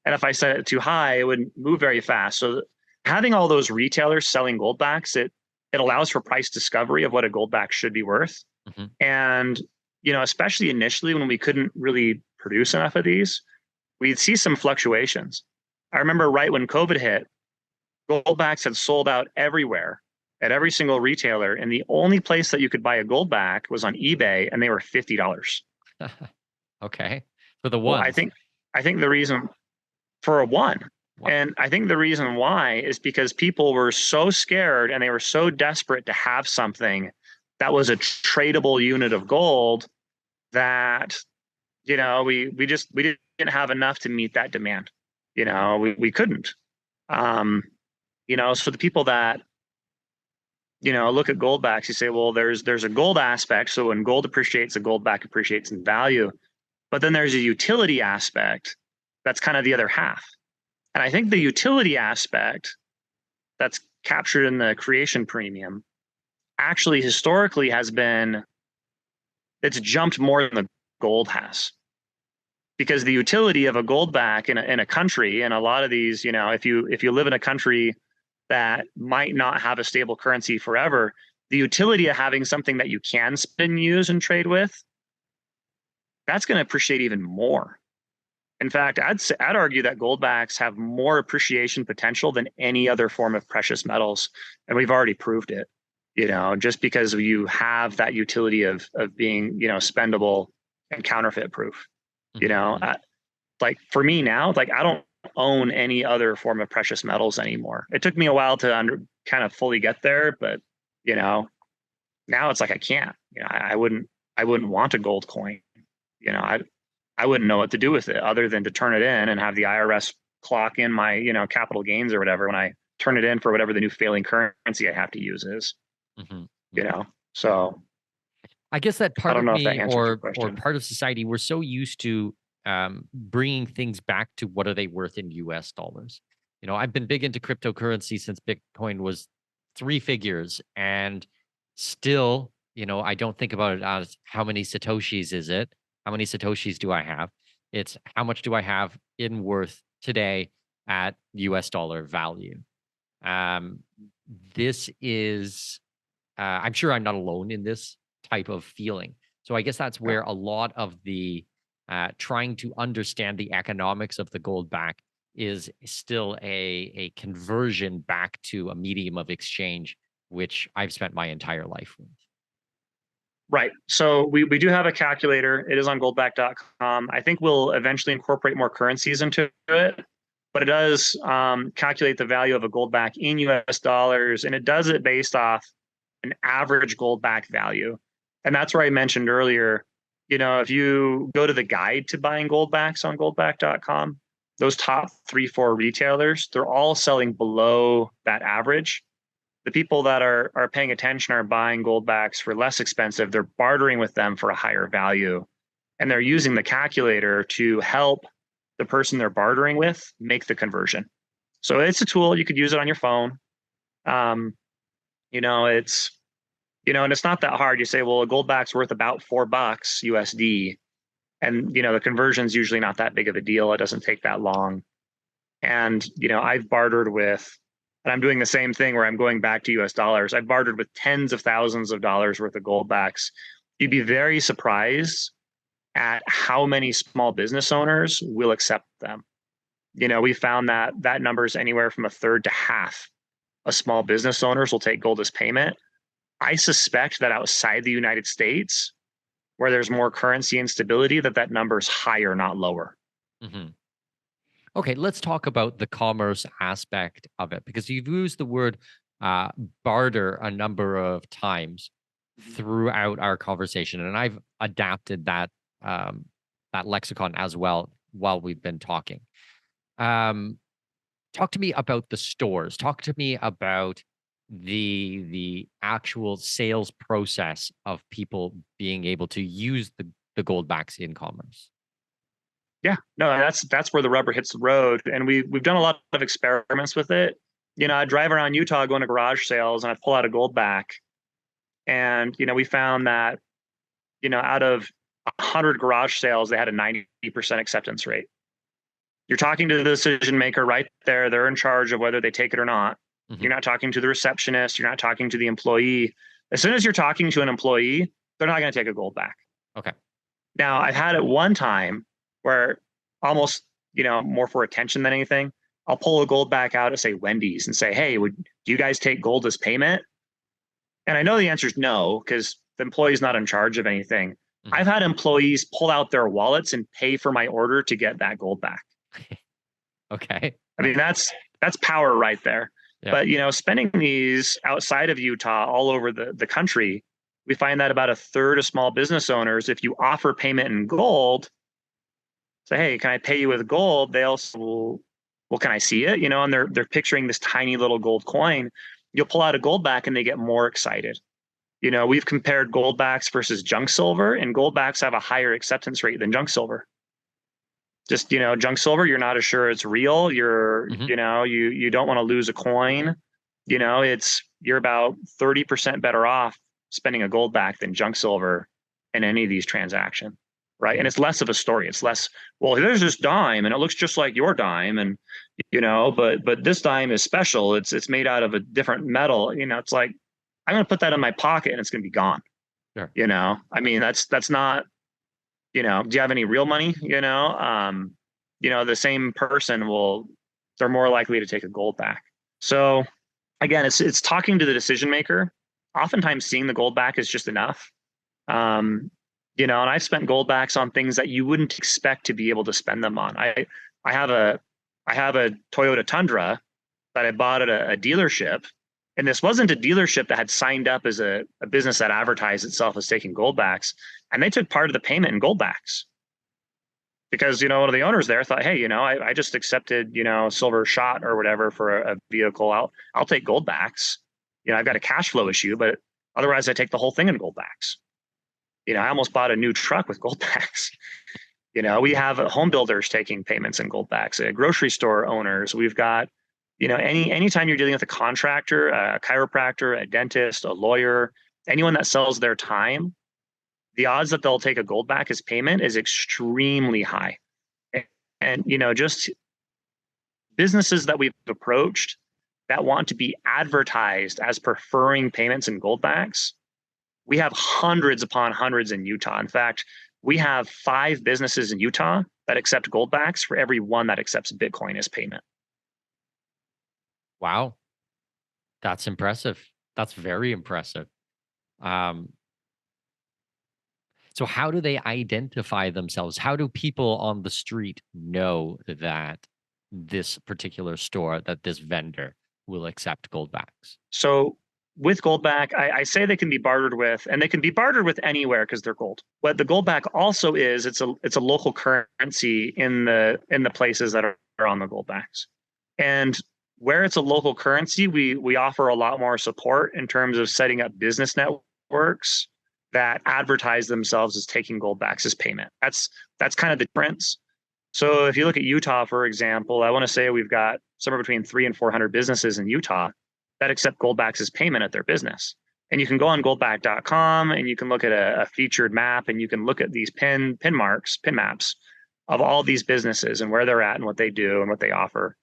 if I set it too high, it wouldn't move very fast. So having all those retailers selling Goldbacks, it allows for price discovery of what a Goldback should be worth. Mhm. And, especially initially when we couldn't really produce enough of these, we'd see some fluctuations. I remember right when COVID hit, Goldbacks had sold out everywhere at every single retailer. And the only place that you could buy a Goldback was on eBay, and they were $50. Okay. For the Well, ones. I think the reason for a one, Wow. and I think the reason why is because people were so scared and they were so desperate to have something that was a tradable unit of gold that we didn't have enough to meet that demand. We couldn't. So for the people that look at Goldbacks, you say, well, there's a gold aspect. So when gold appreciates, a Goldback appreciates in value. But then there's a utility aspect that's kind of the other half. And I think the utility aspect that's captured in the creation premium actually historically it's jumped more than the gold has. Because the utility of a Goldback in a country, and a lot of these, if you live in a country that might not have a stable currency forever, the utility of having something that you can spin, use, and trade with, that's going to appreciate even more. In fact, I'd argue that Goldbacks have more appreciation potential than any other form of precious metals, and we've already proved it. Just because you have that utility of being spendable and counterfeit proof. Mhm. Like for me now, like I don't own any other form of precious metals anymore. It took me a while to kind of fully get there, but now it's like I can't. I wouldn't want a gold coin. I wouldn't know what to do with it other than to turn it in and have the IRS clock in my, capital gains or whatever when I turn it in for whatever the new failing currency I have to use is, Mhm. So I guess that I part don't of know if that me, answers your or question. part of society, we're so used to bringing things back to what are they worth in US dollars. I've been big into cryptocurrency since Bitcoin was three figures, and still, I don't think about it as how many Satoshis is it? How many Satoshis do I have? It's how much do I have in worth today at US dollar value. Um, this is, I'm sure I'm not alone in this type of feeling. So I guess that's where a lot of the trying to understand the economics of the gold back is still a conversion back to a medium of exchange, which I've spent my entire life with. Right. So we do have a calculator. It is on goldback.com. I think we'll eventually incorporate more currencies into it, but it does calculate the value of a gold back in US dollars, and it does it based off an average gold back value. And that's where I mentioned earlier, if you go to the guide to buying gold backs on goldback.com, those top 3-4 retailers, they're all selling below that average. The people that are paying attention are buying gold backs for less expensive. They're bartering with them for a higher value. And they're using the calculator to help the person they're bartering with make the conversion. So it's a tool. You could use it on your phone. It's, and it's not that hard. You say, well, a gold back's worth about $4 USD. And, the conversion's usually not that big of a deal. It doesn't take that long. And, I've bartered with, and I'm doing the same thing where I'm going back to US dollars. I've bartered with tens of thousands of dollars worth of gold backs. You'd be very surprised at how many small business owners will accept them. We found that number is anywhere from a third to half of small business owners will take gold as payment. I suspect that outside the United States, where there's more currency instability, that number is higher, not lower. Mm-hmm. Okay, let's talk about the commerce aspect of it, because you've used the word barter a number of times throughout our conversation, and I've adapted that that lexicon as well while we've been talking. Talk to me about the stores. Talk to me about the actual sales process of people being able to use the gold backs in commerce. Yeah, no, that's where the rubber hits the road, and we've done a lot of experiments with it. I drive around Utah going to garage sales, and I pull out a gold back, and we found that out of 100 garage sales, they had a 90% acceptance rate. You're talking to the decision maker right there; they're in charge of whether they take it or not. Mm-hmm. You're not talking to the receptionist. You're not talking to the employee. As soon as you're talking to an employee, they're not going to take a gold back. Okay. Now, I've had it one time where almost, more for attention than anything, I'll pull a gold back out at, say, Wendy's and say, hey, do you guys take gold as payment? And I know the answer is no, because the employee's not in charge of anything. Mm-hmm. I've had employees pull out their wallets and pay for my order to get that gold back. Okay. I mean, that's power right there. Yeah. But, spending these outside of Utah all over the country, we find that about a third of small business owners, if you offer payment in gold, say, hey, can I pay you with gold? They also, well, can I see it? And they're picturing this tiny little gold coin. You'll pull out a gold back and they get more excited. We've compared gold backs versus junk silver, and gold backs have a higher acceptance rate than junk silver. Just, junk silver, you're not as sure it's real. You're, mm-hmm. You don't want to lose a coin. You're about 30% better off spending a gold back than junk silver in any of these transactions. Right. And it's less of a story. It's less, well, there's this dime and it looks just like your dime. And, but this dime is special. It's made out of a different metal. It's like, I'm going to put that in my pocket and it's going to be gone. Sure. I mean, that's not, do you have any real money? The same person they're more likely to take a gold back. So again, it's talking to the decision maker. Oftentimes seeing the gold back is just enough. And I've spent gold backs on things that you wouldn't expect to be able to spend them on. I have a Toyota Tundra that I bought at a dealership, and this wasn't a dealership that had signed up as a business that advertised itself as taking gold backs, and they took part of the payment in gold backs because one of the owners there thought, hey, I just accepted silver shot or whatever for a vehicle. I'll take gold backs. I've got a cash flow issue, but otherwise I take the whole thing in gold backs. I almost bought a new truck with gold backs. We have home builders taking payments in gold backs, grocery store owners. We've got, Anytime you're dealing with a contractor, a chiropractor, a dentist, a lawyer, anyone that sells their time, the odds that they'll take a Goldback as payment is extremely high. And just businesses that we've approached that want to be advertised as preferring payments in Goldbacks, we have hundreds upon hundreds in Utah. In fact, we have 5 businesses in Utah that accept Goldbacks for every one that accepts Bitcoin as payment. Wow. That's impressive. That's very impressive. Um, so how do they identify themselves? How do people on the street know that this particular store, that this vendor will accept Goldbacks? So with Goldback, I say they can be bartered with, and they can be bartered with anywhere because they're gold. What the Goldback also is, it's a local currency in the places that are on the Goldbacks. And where it's a local currency, we offer a lot more support in terms of setting up business networks that advertise themselves as taking Goldbacks as payment. That's kind of the difference. So if you look at Utah, for example, I want to say we've got somewhere between 300 and 400 businesses in Utah that accept Goldbacks as payment at their business. And you can go on goldback.com and you can look at a featured map, and you can look at these pin maps of all these businesses and where they're at and what they do and what they offer.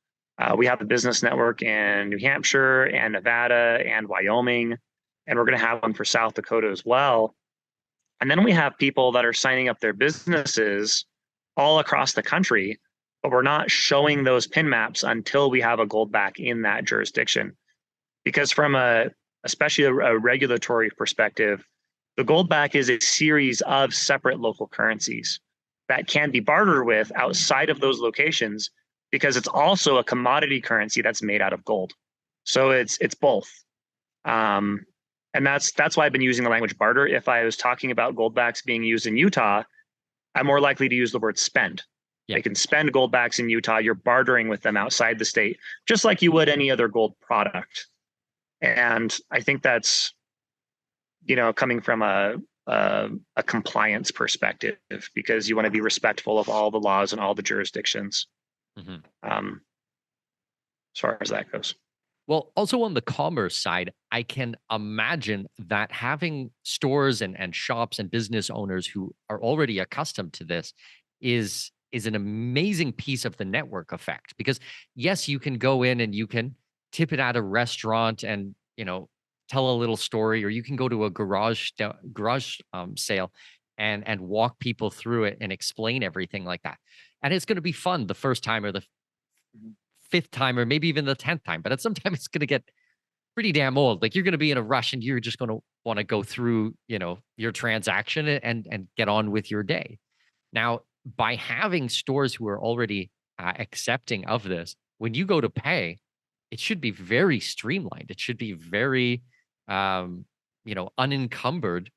We have a business network in New Hampshire and Nevada and Wyoming, and we're going to have one for South Dakota as well. And then we have people that are signing up their businesses all across the country, but we're not showing those pin maps until we have a Goldback in that jurisdiction. Because from especially a regulatory perspective, the Goldback is a series of separate local currencies that can be bartered with outside of those locations, because it's also a commodity currency that's made out of gold. So it's both. And that's why I've been using the language barter. If I was talking about Goldbacks being used in Utah, I'm more likely to use the word spend. Yeah. They can spend Goldbacks in Utah. You're bartering with them outside the state, just like you would any other gold product. And I think that's, coming from a compliance perspective, because you want to be respectful of all the laws and all the jurisdictions. As far as that goes. Well, also on the commerce side, I can imagine that having stores and shops and business owners who are already accustomed to this is an amazing piece of the network effect. Because yes, you can go in and you can tip it at a restaurant and, tell a little story, or you can go to a garage sale and walk people through it and explain everything like that. And it's going to be fun the first time or the 5th time or maybe even the 10th time, but at some time it's going to get pretty damn old. Like, you're going to be in a rush and you're just going to want to go through, your transaction and get on with your day. Now, by having stores who are already accepting of this, when you go to pay, it should be very streamlined. It should be very, unencumbered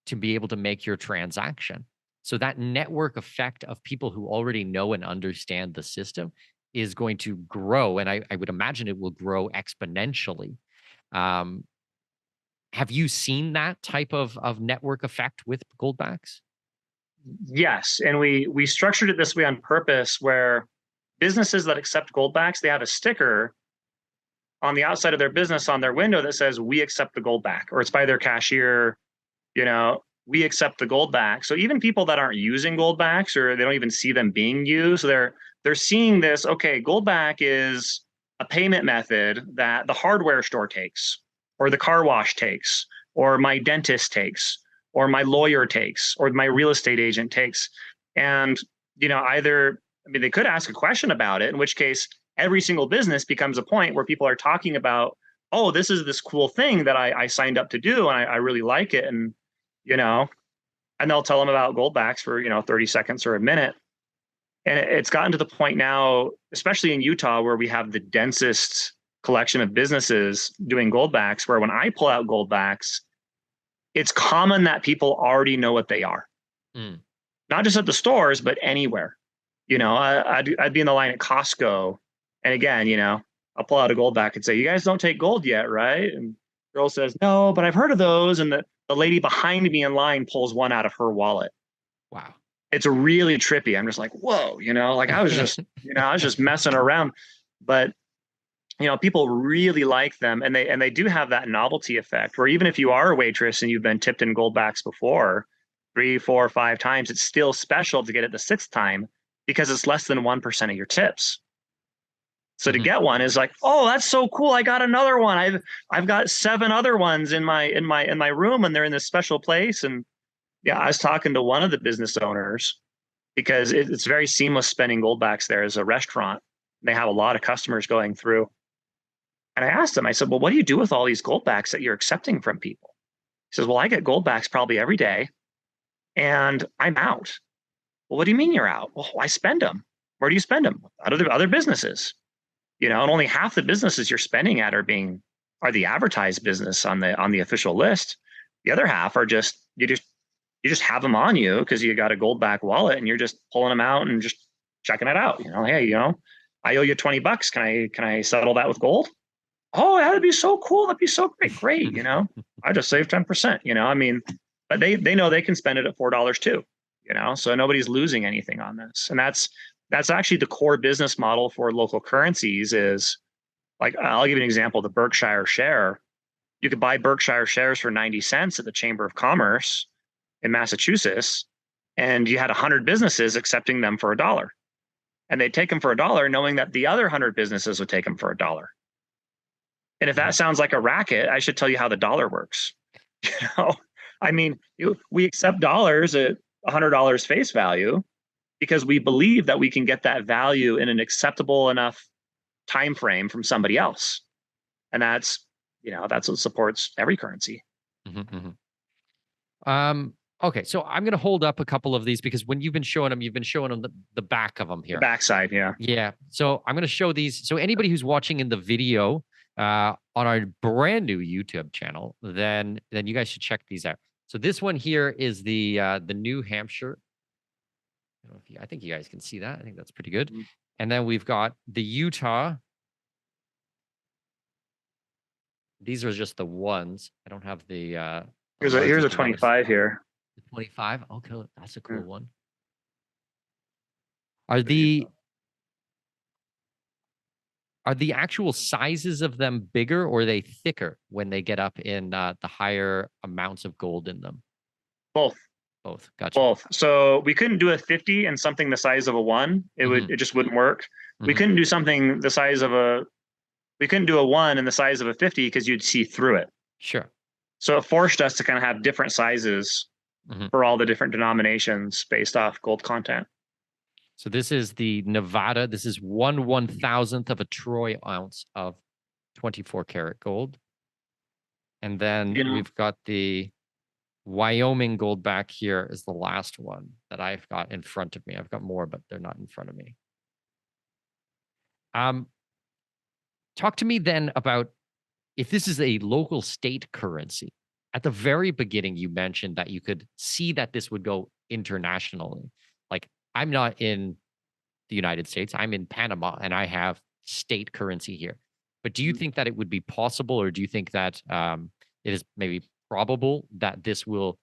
to be able to make your transaction. So that network effect of people who already know and understand the system is going to grow. And I would imagine it will grow exponentially. Have you seen that type of network effect with Goldbacks? Yes. And we structured it this way on purpose, where businesses that accept Goldbacks, they have a sticker on the outside of their business on their window that says, "We accept the Goldback," or it's by their cashier, "We accept the Goldback." So even people that aren't using Goldbacks, or they don't even see them being used, they're seeing this, okay, Goldback is a payment method that the hardware store takes, or the car wash takes, or my dentist takes, or my lawyer takes, or my real estate agent takes. And, they could ask a question about it, in which case every single business becomes a point where people are talking about, oh, this is this cool thing that I signed up to do, and I really like it. And, and they'll tell them about Goldbacks for, 30 seconds or a minute. And it's gotten to the point now, especially in Utah, where we have the densest collection of businesses doing Goldbacks, where when I pull out Goldbacks, it's common that people already know what they are. Not just at the stores, but anywhere. I'd be in the line at Costco, and again, I'll pull out a Goldback and say, "You guys don't take gold yet, right?" And the girl says, "No, but I've heard of those." And the lady behind me in line pulls one out of her wallet. Wow. It's really trippy. I'm just like, whoa, I was just, I was just messing around. But people really like them, and they do have that novelty effect where even if you are a waitress and you've been tipped in Goldbacks before 3, 4, 5 times, it's still special to get it the 6th time because it's less than 1% of your tips. So to get one is like, oh, that's so cool. I got another one. I've got 7 other ones in my room, and they're in this special place. And yeah, I was talking to one of the business owners because it's very seamless spending Goldbacks there as a restaurant. They have a lot of customers going through. And I asked him, I said, well, what do you do with all these Goldbacks that you're accepting from people? He says, well, I get Goldbacks probably every day and I'm out. Well, what do you mean you're out? Well, I spend them. Where do you spend them? Other businesses. And only half the businesses you're spending at are the advertised business on the official list. The other half are just you just have them on you because you got a Goldback wallet and you're just pulling them out and just checking it out. Hey, I owe you $20. Can I settle that with gold? Oh, that'd be so cool. That'd be so great. I just saved 10%. But they know they can spend it at $4 too. So nobody's losing anything on this, and that's actually the core business model for local currencies. Is like, I'll give you an example. The Berkshire share, you could buy Berkshire shares for 90 cents at the Chamber of Commerce in Massachusetts, and you had 100 businesses accepting them for $1, and they'd take them for $1, knowing that the other 100 businesses would take them for $1. And if that sounds like a racket, I should tell you how the dollar works. We accept dollars at $100 face value because we believe that we can get that value in an acceptable enough time frame from somebody else, and that's what supports every currency. Okay, so I'm going to hold up a couple of these because when you've been showing them the back of them here. The backside, yeah. Yeah. So I'm going to show these. So anybody who's watching in the video on our brand new YouTube channel, then you guys should check these out. So this one here is the New Hampshire. I think you guys can see that. I think that's pretty good. And then we've got the Utah. These are just the ones. I don't have the. Here's a 25 here. 25. Okay, that's a cool one. Are the actual sizes of them bigger, or are they thicker when they get up in the higher amounts of gold in them? Both. Gotcha. Both. So we couldn't do a 50 and something the size of a 1. It just wouldn't work. We couldn't do something the size of we couldn't do a 1 in the size of a 50 because you'd see through it. Sure. So it forced us to kind of have different sizes for all the different denominations based off gold content. So this is the Nevada. This is 1/1000th of a troy ounce of 24 karat gold. And then we've got the Wyoming Goldback here is the last one that I've got in front of me. I've got more, but they're not in front of me. Talk to me then about if this is a local state currency. At the very beginning, you mentioned that you could see that this would go internationally. Like, I'm not in the United States. I'm in Panama, and I have state currency here. But do you think that it would be possible, or do you think that it is maybe probable that this will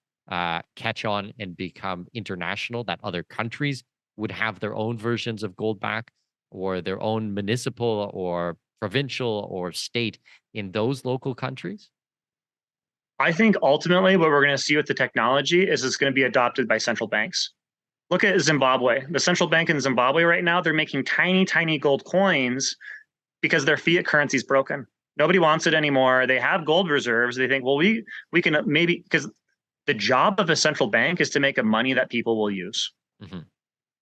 catch on and become international, that other countries would have their own versions of Goldback or their own municipal or provincial or state in those local countries? I think ultimately what we're going to see with the technology is it's going to be adopted by central banks. Look at Zimbabwe. The central bank in Zimbabwe right now, they're making tiny, tiny gold coins because their fiat currency is broken. Nobody wants it anymore. They have gold reserves. They think, well, we can maybe, because the job of a central bank is to make a money that people will use.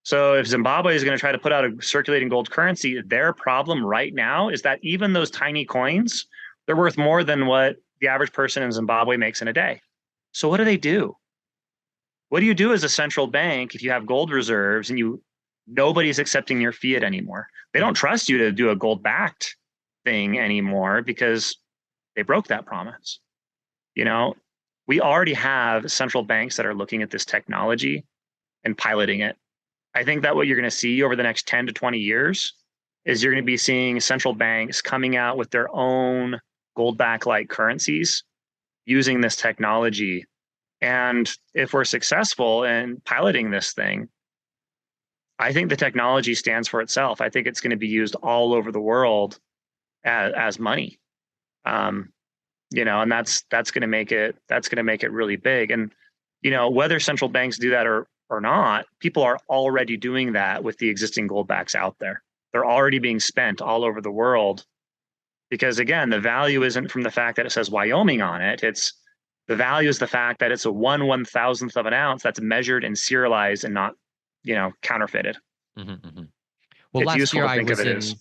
So if Zimbabwe is going to try to put out a circulating gold currency, their problem right now is that even those tiny coins, they're worth more than what the average person in Zimbabwe makes in a day. So what do? What do you do as a central bank if you have gold reserves and nobody's accepting your fiat anymore? They don't trust you to do a gold-backed thing anymore because they broke that promise. We already have central banks that are looking at this technology and piloting it. I think that what you're going to see over the next 10 to 20 years is you're going to be seeing central banks coming out with their own Goldback-like currencies using this technology. And if we're successful in piloting this thing, I think the technology stands for itself. I think it's going to be used all over the world. as money. And that's going to make it really big. And whether central banks do that or not, people are already doing that with the existing goldbacks out there. They're already being spent all over the world because, again, the value isn't from the fact that it says Wyoming on it. It's the value is the fact that it's a 1/1000th of an ounce that's measured and serialized and not, counterfeited. Mm-hmm. Well, it's useful to think of it as.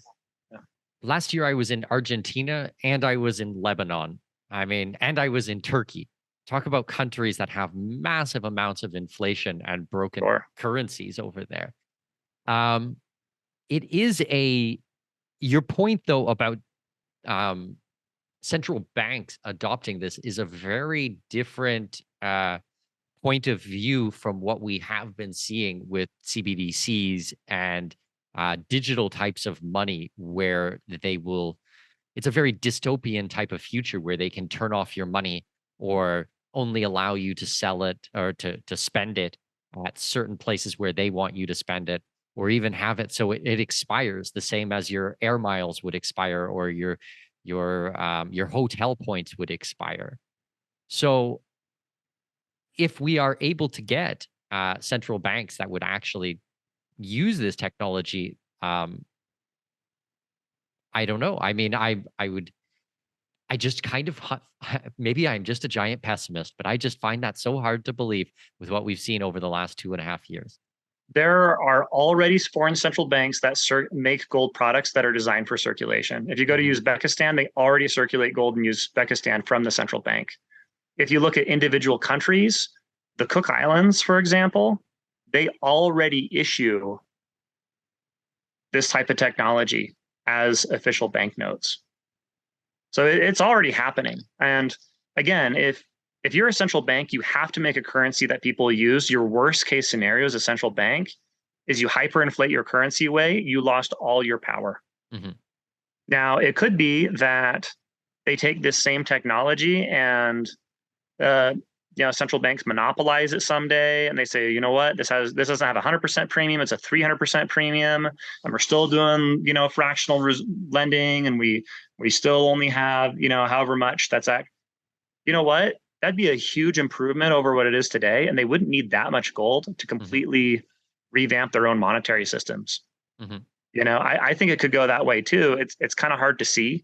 Last year I was in Argentina and I was in Lebanon. And I was in Turkey. Talk about countries that have massive amounts of inflation and broken currencies over there. It is your point though about central banks adopting this is a very different point of view from what we have been seeing with CBDCs and digital types of money, where it's a very dystopian type of future where they can turn off your money or only allow you to sell it or to spend it at certain places where they want you to spend it, or even have it so it expires the same as your air miles would expire or your hotel points would expire. So if we are able to get central banks that would actually use this technology, I don't know. I just kind of, maybe I'm just a giant pessimist, but I just find that so hard to believe with what we've seen over the last 2.5 years. There are already foreign central banks that make gold products that are designed for circulation. If you go to Uzbekistan, they already circulate gold in Uzbekistan from the central bank. If you look at individual countries, the Cook Islands, for example, they already issue this type of technology as official banknotes. So it's already happening. And again, if you're a central bank, you have to make a currency that people use. Your worst case scenario as a central bank is you hyperinflate your currency away, you lost all your power. Now, it could be that they take this same technology and central banks monopolize it someday, and they say, you know what, this doesn't have 100% premium, it's a 300% premium, and we're still doing fractional lending, and we still only have however much that's at. You know what? That'd be a huge improvement over what it is today, and they wouldn't need that much gold to completely revamp their own monetary systems. I think it could go that way too. It's kind of hard to see,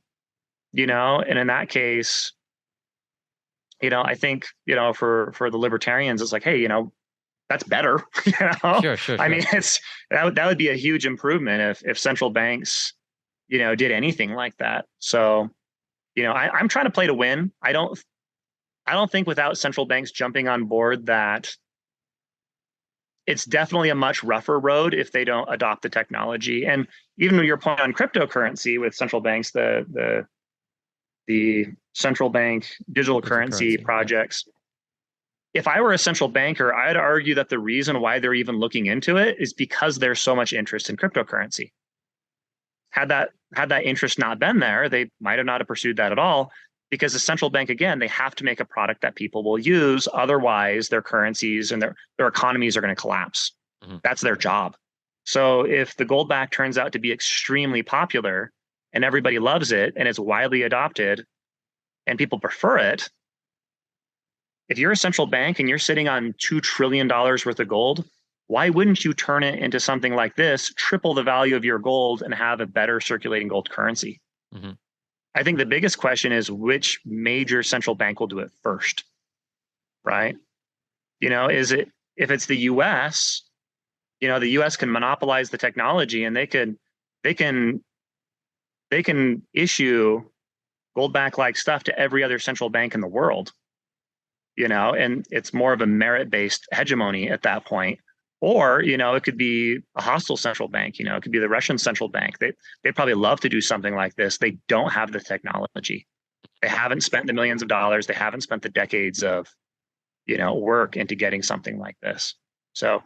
and in that case, I think, for the libertarians, it's like, hey, that's better. Sure. I mean, that would be a huge improvement if central banks, did anything like that. So, I'm trying to play to win. I don't think without central banks jumping on board that it's definitely a much rougher road if they don't adopt the technology. And even your point on cryptocurrency with central banks, the central bank digital currency projects. If I were a central banker, I'd argue that the reason why they're even looking into it is because there's so much interest in cryptocurrency. Had that interest not been there, they might have not have pursued that at all, because the central bank, again, they have to make a product that people will use. Otherwise, their currencies and their economies are going to collapse. That's their job. So if the Goldback turns out to be extremely popular and everybody loves it and it's widely adopted and people prefer it, if you're a central bank and you're sitting on $2 trillion worth of gold, why wouldn't you turn it into something like this, triple the value of your gold, and have a better circulating gold currency? I think the biggest question is which major central bank will do it first, right? If it's the US, the US can monopolize the technology and they can issue Goldback-like stuff to every other central bank in the world, and it's more of a merit-based hegemony at that point. Or, it could be a hostile central bank, it could be the Russian central bank. They probably love to do something like this. They don't have the technology. They haven't spent the millions of dollars. They haven't spent the decades of, work into getting something like this. So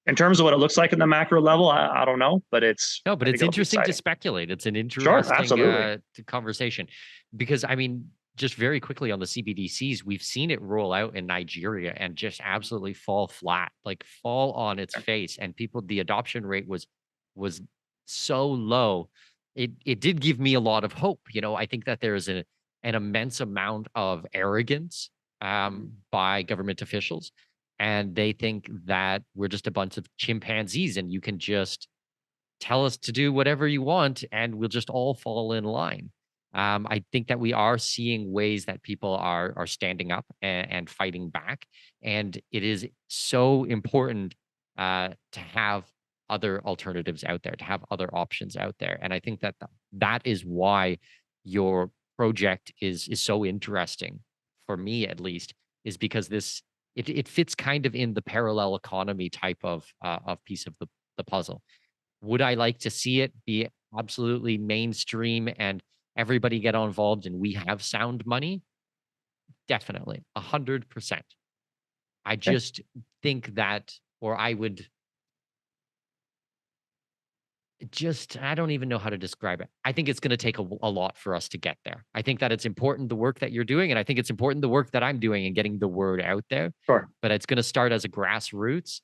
in terms of what it looks like in the macro level, I don't know, but it's interesting to speculate. It's an interesting conversation, because just very quickly on the CBDCs, we've seen it roll out in Nigeria and just absolutely fall flat, like fall on its face. And the adoption rate was so low. it did give me a lot of hope. I think that there is an immense amount of arrogance by government officials, and they think that we're just a bunch of chimpanzees and you can just tell us to do whatever you want and we'll just all fall in line. I think that we are seeing ways that people are standing up and fighting back, and it is so important to have other alternatives out there, to have other options out there. And I think that that is why your project is so interesting, for me at least, is because it fits kind of in the parallel economy type of piece of the puzzle. Would I like to see it be absolutely mainstream and everybody get involved and we have sound money? Definitely, 100%. I just think that, or I would I don't even know how to describe it. I think it's going to take a lot for us to get there. I think that it's important, the work that you're doing, and I think it's important, the work that I'm doing and getting the word out there. Sure. But it's going to start as a grassroots.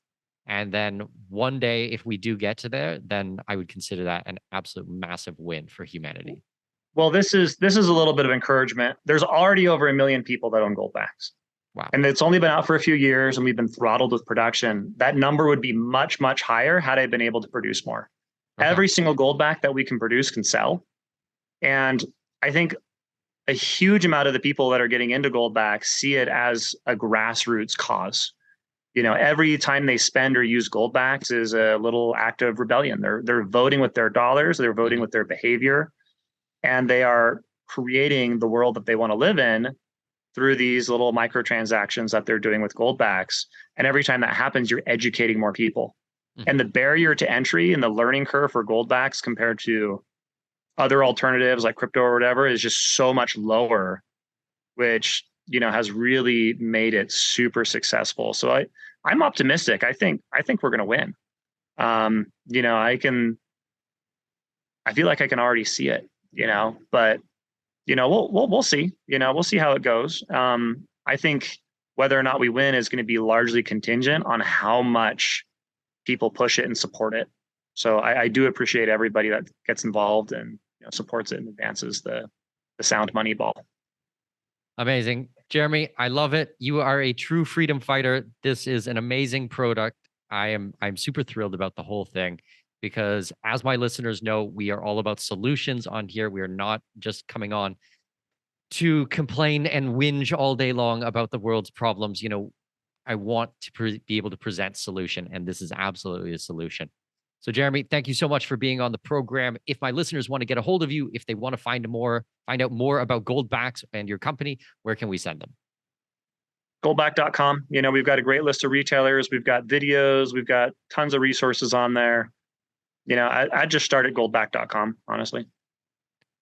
And then one day, if we do get to there, then I would consider that an absolute massive win for humanity. Well, this is a little bit of encouragement. There's already over 1 million people that own Goldbacks. Wow. And it's only been out for a few years and we've been throttled with production. That number would be much, much higher had I been able to produce more. Okay. Every single Goldback that we can produce can sell. And I think a huge amount of the people that are getting into Goldbacks see it as a grassroots cause. Every time they spend or use Goldbacks is a little act of rebellion. They're voting with their dollars, they're voting with their behavior, and they are creating the world that they want to live in through these little microtransactions that they're doing with Goldbacks. And every time that happens, you're educating more people. Mm-hmm. And the barrier to entry and the learning curve for Goldbacks compared to other alternatives like crypto or whatever is just so much lower, which has really made it super successful. So I'm optimistic. I think we're going to win. I feel like I can already see it. But we'll see. We'll see how it goes. I think whether or not we win is going to be largely contingent on how much people push it and support it. So I do appreciate everybody that gets involved and supports it and advances the sound money ball. Amazing. Jeremy, I love it. You are a true freedom fighter. This is an amazing product. I'm super thrilled about the whole thing because, as my listeners know, we are all about solutions on here. We are not just coming on to complain and whinge all day long about the world's problems. I want to be able to present solution, and this is absolutely a solution. So, Jeremy, thank you so much for being on the program. If my listeners want to get a hold of you, if they want to find out more about Goldbacks and your company, where can we send them? Goldback.com. We've got a great list of retailers. We've got videos. We've got tons of resources on there. I just start at Goldback.com, honestly.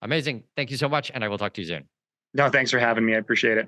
Amazing. Thank you so much, and I will talk to you soon. No, thanks for having me. I appreciate it.